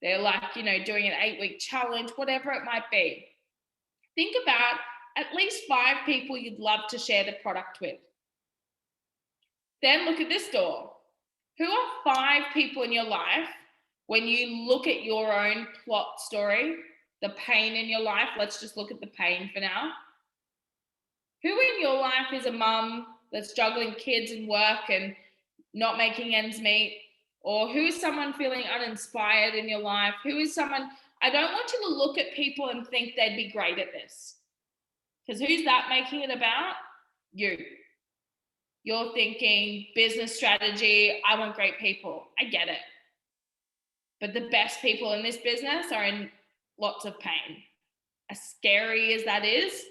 [SPEAKER 2] They're like, doing an 8-week challenge, whatever it might be. Think about at least 5 people you'd love to share the product with. Then look at this door. Who are 5 people in your life when you look at your own plot story, the pain in your life? Let's just look at the pain for now. Who in your life is a mum that's juggling kids and work and not making ends meet? Or who is someone feeling uninspired in your life? Who is someone, I don't want you to look at people and think they'd be great at this. Because who's that making it about? You. You're thinking business strategy, I want great people. I get it. But the best people in this business are in lots of pain. As scary as that is,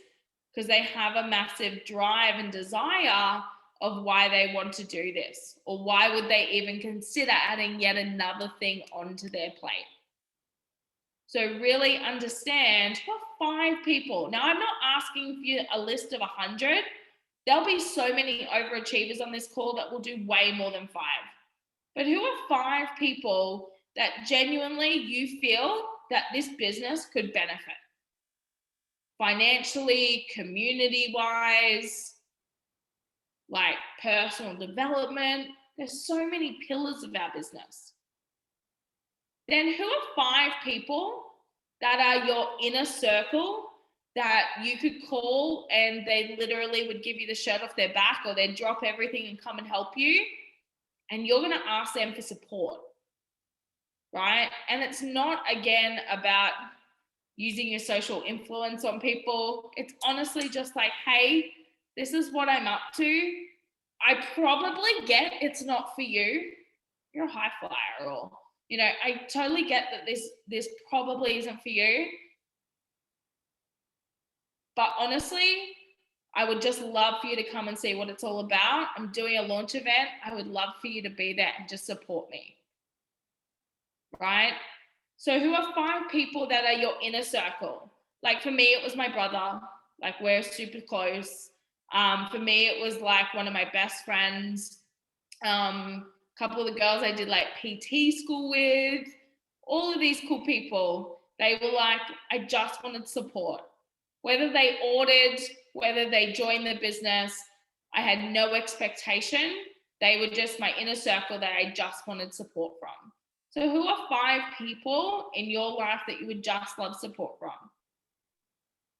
[SPEAKER 2] because they have a massive drive and desire of why they want to do this, or why would they even consider adding yet another thing onto their plate. So really understand what 5 people. Now, I'm not asking for you a list of 100. There'll be so many overachievers on this call that will do way more than 5. But who are 5 people that genuinely you feel that this business could benefit? Financially, community-wise, like personal development. There's so many pillars of our business. Then who are 5 people that are your inner circle that you could call and they literally would give you the shirt off their back, or they'd drop everything and come and help you, and you're going to ask them for support, right? And it's not, again, about using your social influence on people. It's honestly just like, hey, this is what I'm up to. I probably get it's not for you. You're a high flyer, or, I totally get that this probably isn't for you. But honestly, I would just love for you to come and see what it's all about. I'm doing a launch event. I would love for you to be there and just support me, right? So who are 5 people that are your inner circle? Like for me, it was my brother. Like we're super close. For me, it was like one of my best friends. A couple of the girls I did like PT school with, all of these cool people. They were like, I just wanted support. Whether they ordered, whether they joined the business, I had no expectation. They were just my inner circle that I just wanted support from. So who are 5 people in your life that you would just love support from?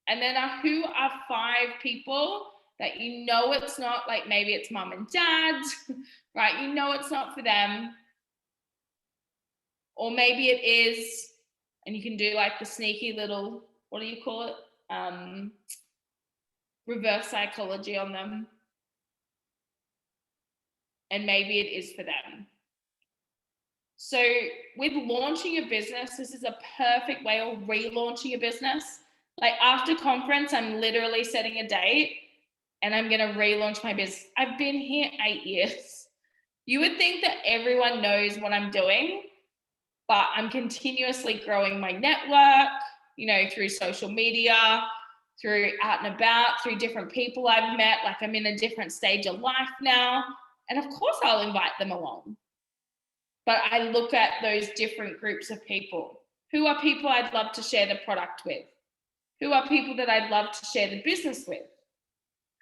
[SPEAKER 2] And then who are 5 people that it's not, like maybe it's mom and dad, right? It's not for them. Or maybe it is, and you can do like the sneaky little, what do you call it? Reverse psychology on them. And maybe it is for them. So with launching a business, this is a perfect way of relaunching a business. Like after conference, I'm literally setting a date and I'm going to relaunch my business. I've been here 8 years. You would think that everyone knows what I'm doing, but I'm continuously growing my network, through social media, through out and about, through different people I've met. Like I'm in a different stage of life now. And of course I'll invite them along. But I look at those different groups of people. Who are people I'd love to share the product with? Who are people that I'd love to share the business with?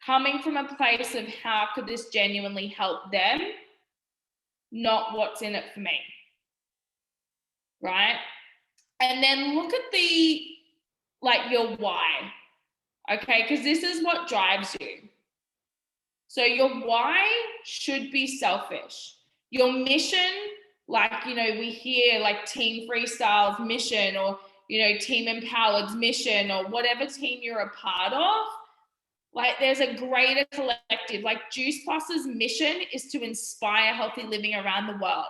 [SPEAKER 2] Coming from a place of how could this genuinely help them, not what's in it for me, right? And then look at your why, okay? Because this is what drives you. So your why should be selfish. Your mission, we hear like Team Freestyle's mission, or, Team Empowered's mission, or whatever team you're a part of. Like there's a greater collective. Like Juice Plus's mission is to inspire healthy living around the world.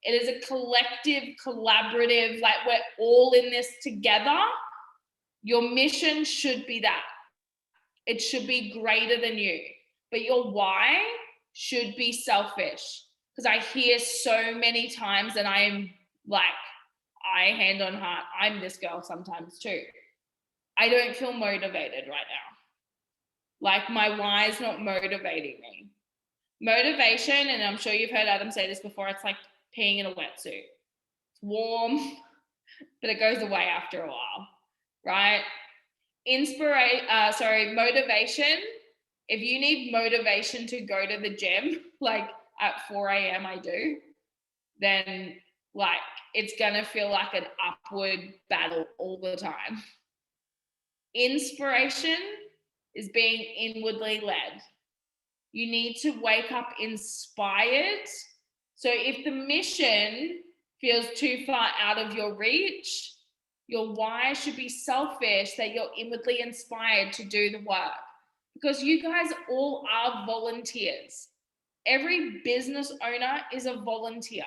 [SPEAKER 2] It is a collective, collaborative, like we're all in this together. Your mission should be that. It should be greater than you. But your why should be selfish. Because I hear so many times, and I'm like, hand on heart, I'm this girl sometimes too. I don't feel motivated right now. Like my why is not motivating me. Motivation, and I'm sure you've heard Adam say this before, it's like peeing in a wetsuit. It's warm, but it goes away after a while, right? Motivation. If you need motivation to go to the gym, like at 4 a.m. I do, then like it's gonna feel like an upward battle all the time. Inspiration is being inwardly led. You need to wake up inspired. So if the mission feels too far out of your reach, your why should be selfish, that you're inwardly inspired to do the work. Because you guys all are volunteers. Every business owner is a volunteer.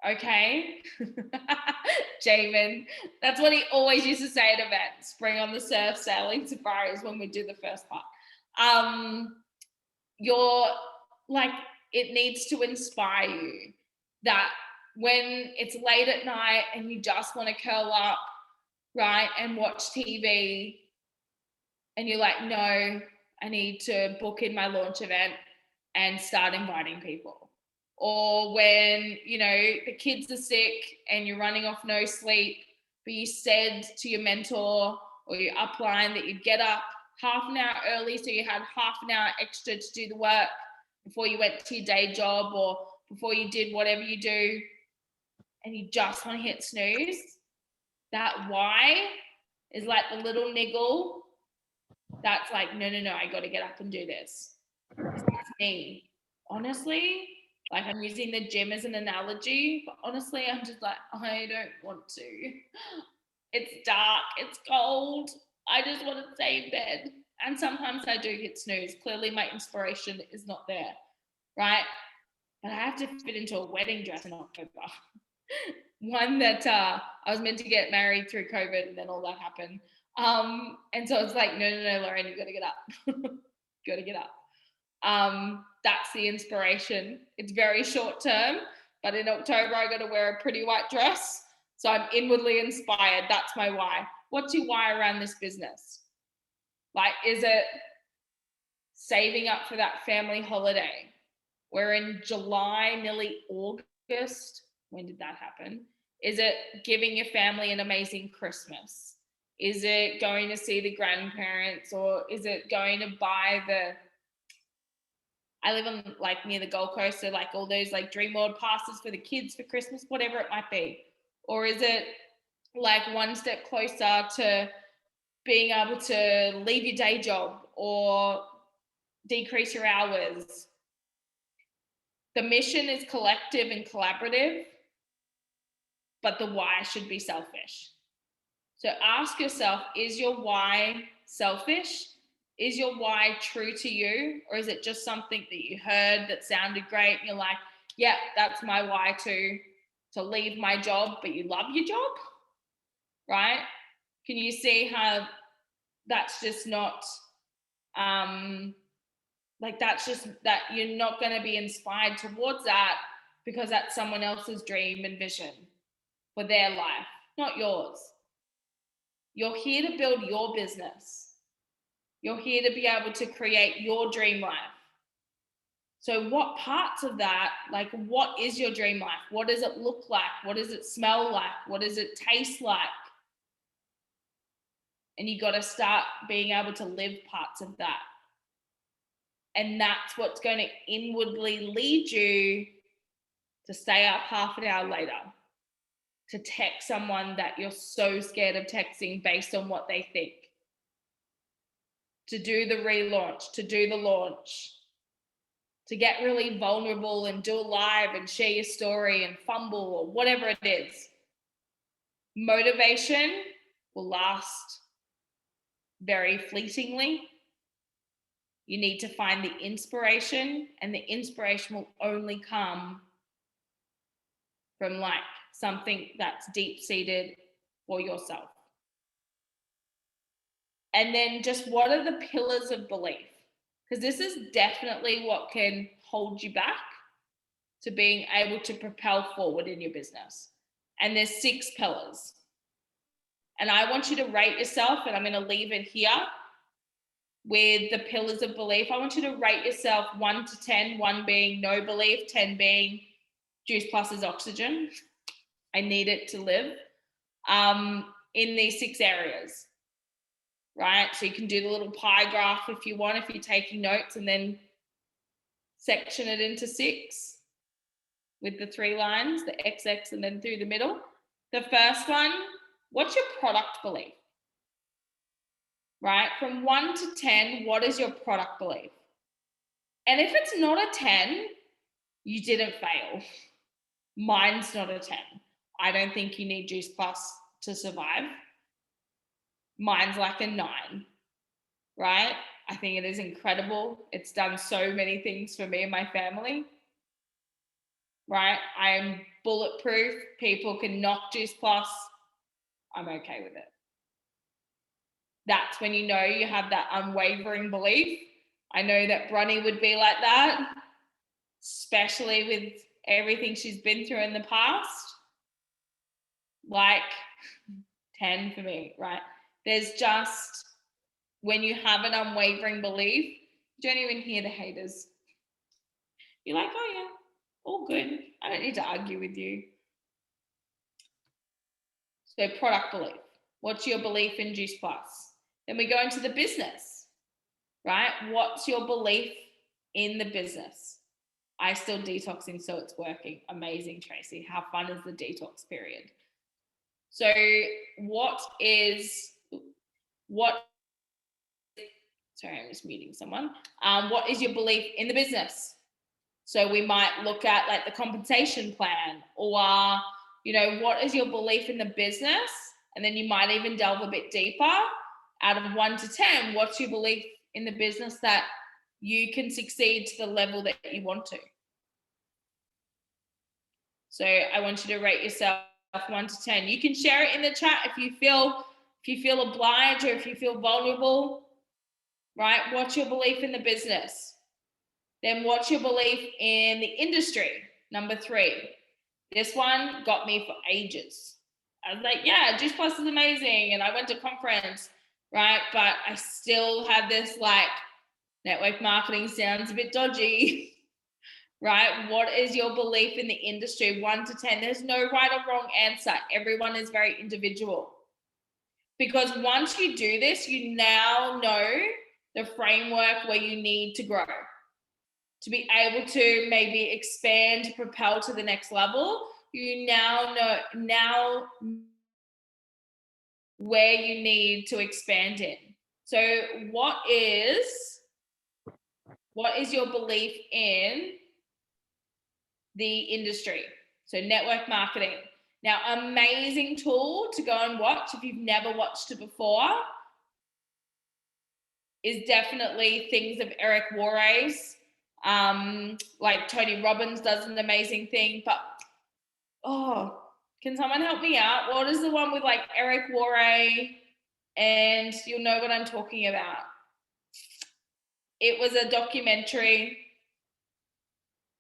[SPEAKER 2] Okay? Jamin, that's what he always used to say at events. Bring on the surf, sailing, safaris when we do the first part. You're like, it needs to inspire you that when it's late at night and you just want to curl up, right, and watch TV, and you're like, no, I need to book in my launch event and start inviting people. Or when, you know, the kids are sick and you're running off no sleep, but you said to your mentor or your upline that you'd get up half an hour early, so you had half an hour extra to do the work before you went to your day job or before you did whatever you do, and you just want to hit snooze. That why is like the little niggle that's like, no, I got to get up and do this. It's me. Honestly, like I'm using the gym as an analogy, but honestly, I'm just like, I don't want to. It's dark, it's cold. I just want to stay in bed. And sometimes I do hit snooze. Clearly my inspiration is not there, right? But I have to fit into a wedding dress in October. One that I was meant to get married through COVID and then all that happened. And so it's like, no, Lauren, you got to get up. Got to get up. That's the inspiration. It's very short term, but in October, I got to wear a pretty white dress. So I'm inwardly inspired. That's my why. What's your why around this business? Like, is it saving up for that family holiday? We're in July, nearly August. When did that happen? Is it giving your family an amazing Christmas? Is it going to see the grandparents, or is it going to buy I live on like near the Gold Coast, so like all those like Dream World passes for the kids for Christmas, whatever it might be. Or is it like one step closer to being able to leave your day job or decrease your hours? The mission is collective and collaborative, but the why should be selfish. So ask yourself, is your why selfish? Is your why true to you? Or is it just something that you heard that sounded great and you're like, yeah, that's my why to leave my job, but you love your job, right? Can you see how that's just not, that's just that you're not going to be inspired towards that because that's someone else's dream and vision for their life, not yours. You're here to build your business. You're here to be able to create your dream life. So what parts of that, like what is your dream life? What does it look like? What does it smell like? What does it taste like? And you got to start being able to live parts of that. And that's what's going to inwardly lead you to stay up half an hour later, to text someone that you're so scared of texting based on what they think, to do the relaunch, to do the launch, to get really vulnerable and do a live and share your story and fumble or whatever it is. Motivation will last very fleetingly. You need to find the inspiration, and the inspiration will only come from like something that's deep-seated for yourself. And then just what are the pillars of belief? Because this is definitely what can hold you back to being able to propel forward in your business. And there's 6 pillars. And I want you to rate yourself, and I'm going to leave it here with the pillars of belief. I want you to rate yourself 1 to 10, 1 being no belief, 10 being juice plus is oxygen. I need it to live. in these 6 areas, right? So you can do the little pie graph if you want, if you're taking notes, and then section it into 6 with the 3 lines, the XX, and then through the middle. The first one, what's your product belief? Right? From 1 to 10, what is your product belief? And if it's not a 10, you didn't fail. Mine's not a 10. I don't think you need Juice Plus to survive. Mine's like a 9, right? I think it is incredible. It's done so many things for me and my family, right? I'm bulletproof. People can knock Juice Plus. I'm okay with it. That's when you know you have that unwavering belief. I know that Bronnie would be like that, especially with everything she's been through in the past. Like 10 for me, right? There's just, when you have an unwavering belief, you don't even hear the haters. You're like, oh yeah, all good. I don't need to argue with you. So product belief. What's your belief in Juice Plus? Then we go into the business, right? What's your belief in the business? I still detoxing, so it's working. Amazing, Tracy. How fun is the detox period? So sorry, I'm just muting someone. What is your belief in the business? So we might look at like the compensation plan, or, you know, what is your belief in the business? And then you might even delve a bit deeper. Out of 1 to 10, what's your belief in the business that you can succeed to the level that you want to? So I want you to rate yourself 1 to 10. You can share it in the chat if you feel obliged, or if you feel vulnerable, right? What's your belief in the business? Then what's your belief in the industry? Number 3. This one got me for ages. I was like, yeah, Juice Plus is amazing. And I went to conference, right? But I still have this like, network marketing sounds a bit dodgy, right? What is your belief in the industry? 1 to 10. There's no right or wrong answer. Everyone is very individual. Because once you do this, you now know the framework where you need to grow to be able to maybe expand, to propel to the next level. You now know where you need to expand in. So what is your belief in the industry? So network marketing. Now, amazing tool to go and watch if you've never watched it before is definitely things of Eric Worre's. Like Tony Robbins does an amazing thing, but can someone help me out? What is the one with like Eric Worre? And you'll know what I'm talking about. It was a documentary.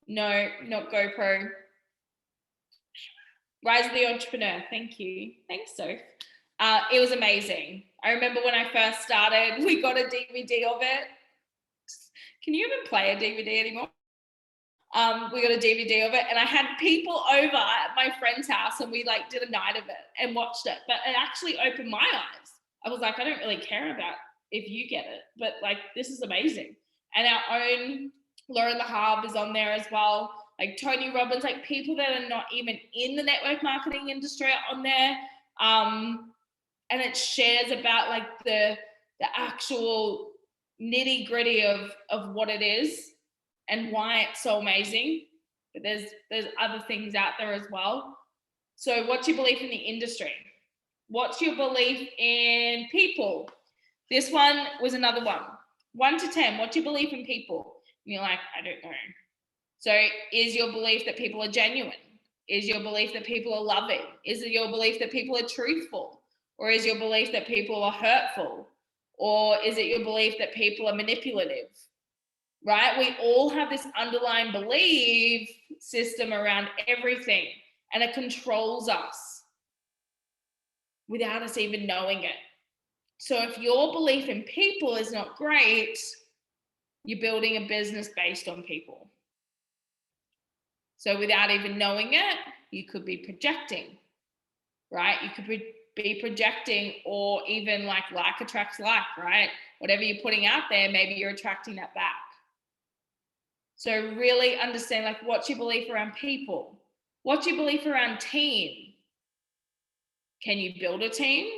[SPEAKER 2] No, not GoPro. Rise of the Entrepreneur. Thank you. Thanks, Soph. It was amazing. I remember when I first started, we got a DVD of it. Can you even play a DVD anymore? We got a DVD of it, and I had people over at my friend's house, and we like did a night of it and watched it. But it actually opened my eyes. I was like, I don't really care about if you get it, but like this is amazing. And our own Lauren the Hub is on there as well. Like Tony Robbins, like people that are not even in the network marketing industry are on there. And it shares about like the actual nitty gritty of what it is and why it's so amazing. But there's other things out there as well. So what's your belief in the industry? What's your belief in people? This one was another one. 1 to 10, what's your belief in people? And you're like, I don't know. So is your belief that people are genuine? Is your belief that people are loving? Is it your belief that people are truthful? Or is your belief that people are hurtful? Or is it your belief that people are manipulative? Right? We all have this underlying belief system around everything, and it controls us without us even knowing it. So if your belief in people is not great, you're building a business based on people. So without even knowing it, you could be projecting. right? You could be projecting, or even like attracts like, right? Whatever you're putting out there, maybe you're attracting that back. So really understand, like, what's your belief around people? What's your belief around team? Can you build a team?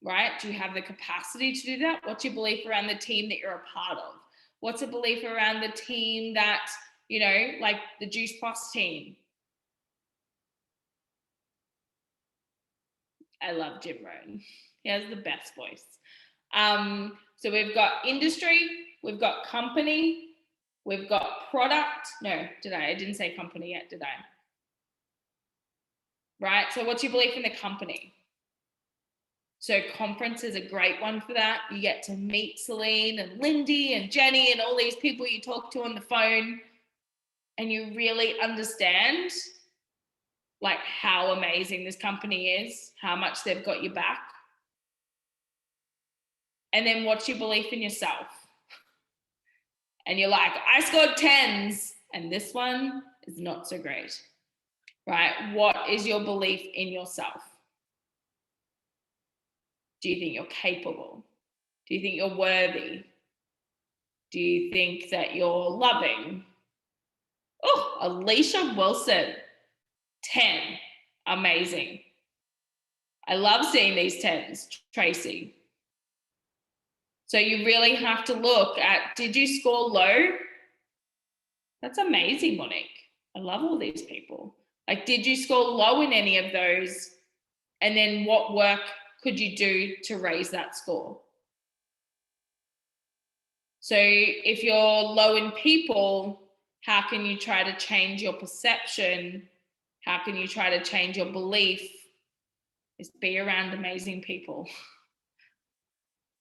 [SPEAKER 2] Right? Do you have the capacity to do that? What's your belief around the team that you're a part of? What's a belief around the team that, you know, like the Juice Plus team? I love Jim Rohn. He has the best voice. So we've got industry, we've got company, we've got product. No, I didn't say company yet, did I? Right? So what's your belief in the company? So conference is a great one for that. You get to meet Celine and Lindy and Jenny and all these people you talk to on the phone, and you really understand like how amazing this company is, how much they've got your back. And then what's your belief in yourself? And you're like, I scored 10s and this one is not so great, right? What is your belief in yourself? Do you think you're capable? Do you think you're worthy? Do you think that you're loving? Oh, Alicia Wilson, 10, amazing. I love seeing these 10s, Tracy. So you really have to look at, did you score low? That's amazing, Monique. I love all these people. Like, did you score low in any of those? And then what work could you do to raise that score? So if you're low in people, how can you try to change your perception? How can you try to change your belief? Is be around amazing people.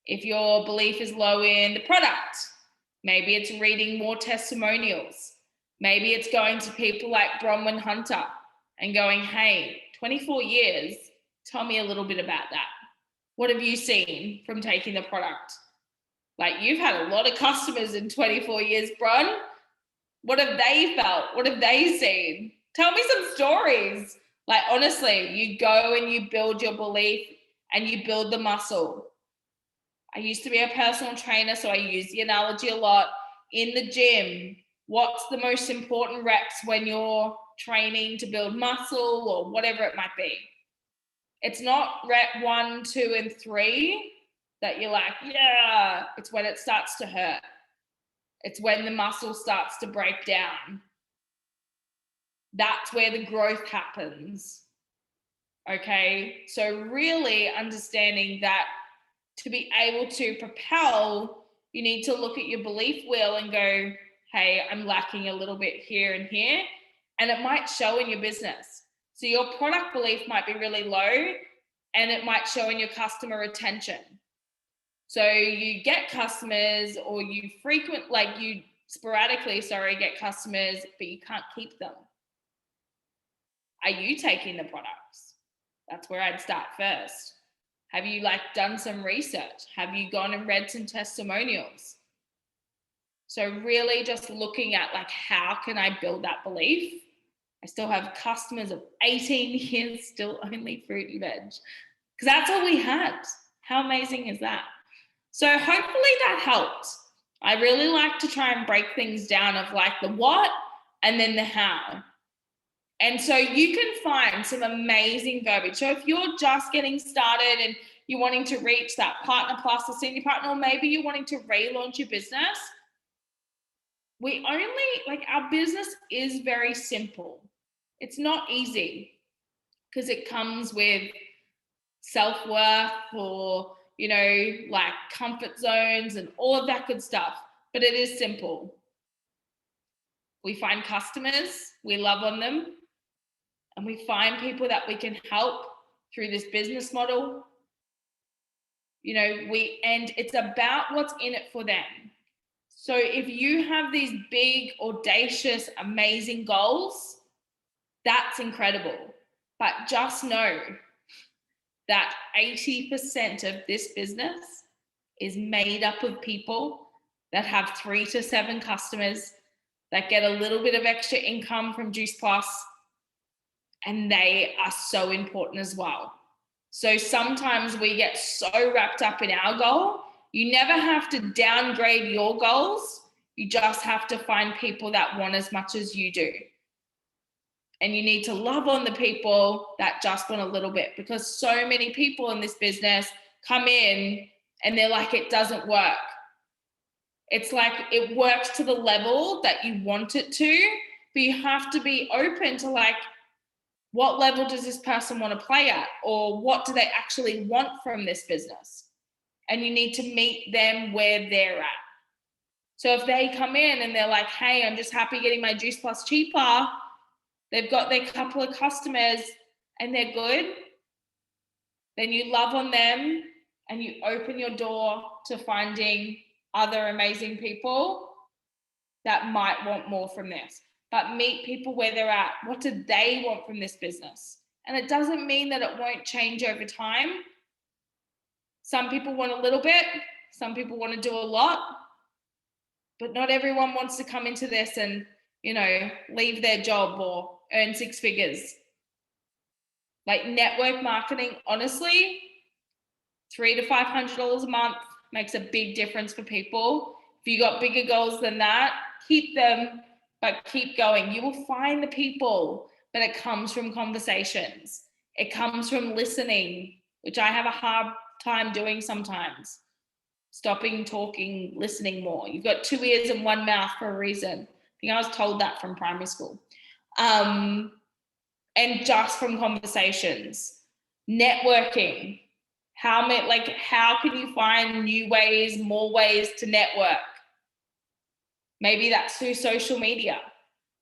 [SPEAKER 2] If your belief is low in the product, maybe it's reading more testimonials. Maybe it's going to people like Bronwyn Hunter and going, hey, 24 years, tell me a little bit about that. What have you seen from taking the product? Like, you've had a lot of customers in 24 years, Bron. What have they felt? What have they seen? Tell me some stories. Like, honestly, you go and you build your belief and you build the muscle. I used to be a personal trainer, so I use the analogy a lot. In the gym, what's the most important reps when you're training to build muscle or whatever it might be? It's not rep 1, 2, and 3 that you're like, yeah. It's when it starts to hurt. It's when the muscle starts to break down. That's where the growth happens. Okay, so really understanding that to be able to propel, you need to look at your belief wheel and go, hey, I'm lacking a little bit here and here. And it might show in your business. So your product belief might be really low and it might show in your customer retention. So you get customers, or you sporadically get customers, but you can't keep them. Are you taking the products? That's where I'd start first. Have you done some research? Have you gone and read some testimonials? So really just looking at how can I build that belief? I still have customers of 18 years, still only fruit and veg, because that's all we had. How amazing is that? So hopefully that helped. I really like to try and break things down of the what and then the how. And so you can find some amazing verbiage. So if you're just getting started and you're wanting to reach that partner plus or senior partner, or maybe you're wanting to relaunch your business, our business is very simple. It's not easy because it comes with self-worth or, comfort zones and all of that good stuff, but it is simple. We find customers, we love on them, and we find people that we can help through this business model. And it's about what's in it for them. So if you have these big, audacious, amazing goals, that's incredible. But just know that 80% of this business is made up of people that have 3 to 7 customers, that get a little bit of extra income from Juice Plus, and they are so important as well. So sometimes we get so wrapped up in our goal. You never have to downgrade your goals. You just have to find people that want as much as you do. And you need to love on the people that just want a little bit, because so many people in this business come in and they're like, it doesn't work. It's like it works to the level that you want it to, but you have to be open to like, what level does this person want to play at? Or what do they actually want from this business? And you need to meet them where they're at. So if they come in and they're like, hey, I'm just happy getting my Juice Plus cheaper, they've got their couple of customers and they're good, then you love on them and you open your door to finding other amazing people that might want more from this. But meet people where they're at. What do they want from this business? And it doesn't mean that it won't change over time. Some people want a little bit, some people want to do a lot, but not everyone wants to come into this and, you know, leave their job or earn 6 figures. Like network marketing, honestly, $300 to $500 a month makes a big difference for people. If you got bigger goals than that, keep them, but keep going. You will find the people, but it comes from conversations. It comes from listening, which I have a hard time doing sometimes. Stopping talking, listening more. You've got 2 ears and 1 mouth for a reason. I think I was told that from primary school. And just from conversations. Networking. How can you find new ways, more ways to network? Maybe that's through social media,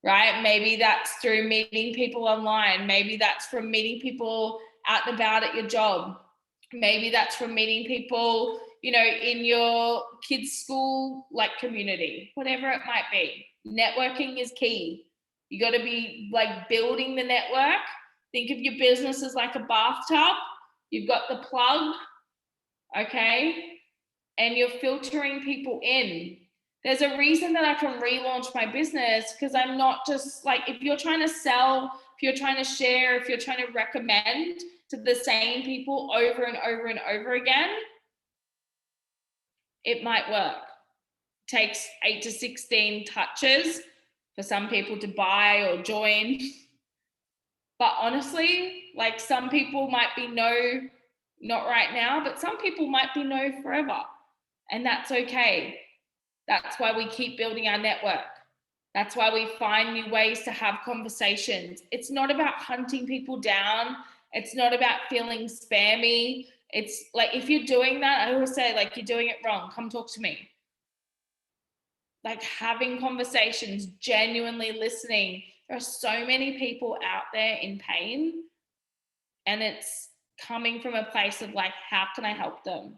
[SPEAKER 2] right? Maybe that's through meeting people online. Maybe that's from meeting people out and about at your job. Maybe that's from meeting people, you know, in your kids' school, like community, whatever it might be. Networking is key. You got to be like building the network. Think of your business as like a bathtub. You've got the plug, okay? And you're filtering people in. There's a reason that I can relaunch my business, because I'm not just like, if you're trying to sell, if you're trying to share, if you're trying to recommend to the same people over and over and over again, it might work. It takes 8 to 16 touches for some people to buy or join. But honestly, like some people might be no, not right now, but some people might be no forever. And that's okay. That's why we keep building our network. That's why we find new ways to have conversations. It's not about hunting people down. It's not about feeling spammy. It's like, if you're doing that, I always say, like, you're doing it wrong. Come talk to me. Like having conversations, genuinely listening. There are so many people out there in pain, and it's coming from a place of like, how can I help them?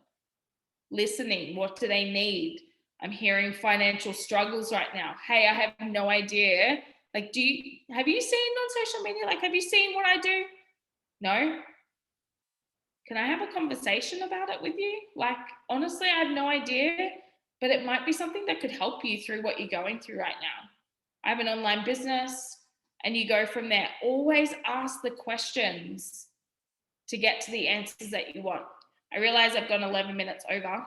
[SPEAKER 2] Listening, what do they need? I'm hearing financial struggles right now. Hey, I have no idea. Like, have you seen on social media? Like, have you seen what I do? No? Can I have a conversation about it with you? Like, honestly, I have no idea, but it might be something that could help you through what you're going through right now. I have an online business, and you go from there. Always ask the questions to get to the answers that you want. I realize I've gone 11 minutes over,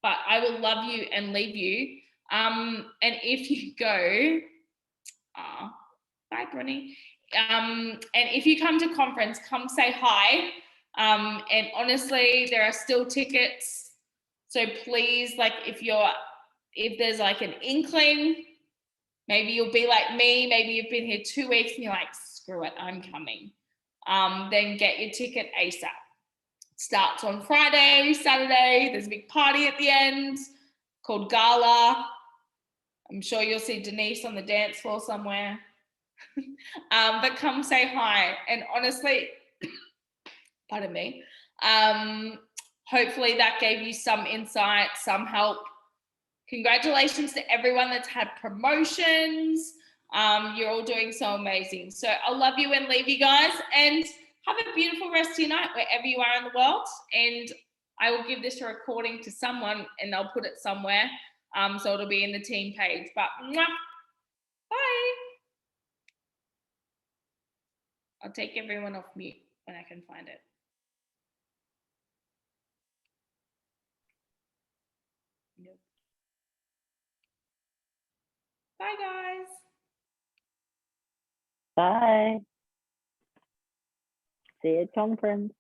[SPEAKER 2] but I will love you and leave you. And if you go, bye, Bronnie. And if you come to conference, come say hi. And honestly, there are still tickets. So please, like, if there's like an inkling, maybe you'll be like me, maybe you've been here 2 weeks and you're like, screw it, I'm coming. Then get your ticket ASAP. Starts on Friday, Saturday. There's a big party at the end called Gala. I'm sure you'll see Denise on the dance floor somewhere. But come say hi. And honestly, pardon me, hopefully that gave you some insight, some help. Congratulations to everyone that's had promotions. You're all doing so amazing. So I'll love you and leave you guys, and have a beautiful rest of your night wherever you are in the world. And I will give this a recording to someone and they'll put it somewhere. So it'll be in the team page. But mwah, bye. I'll take everyone off mute when I can find it. Nope. Bye, guys.
[SPEAKER 3] Bye. See you at conference.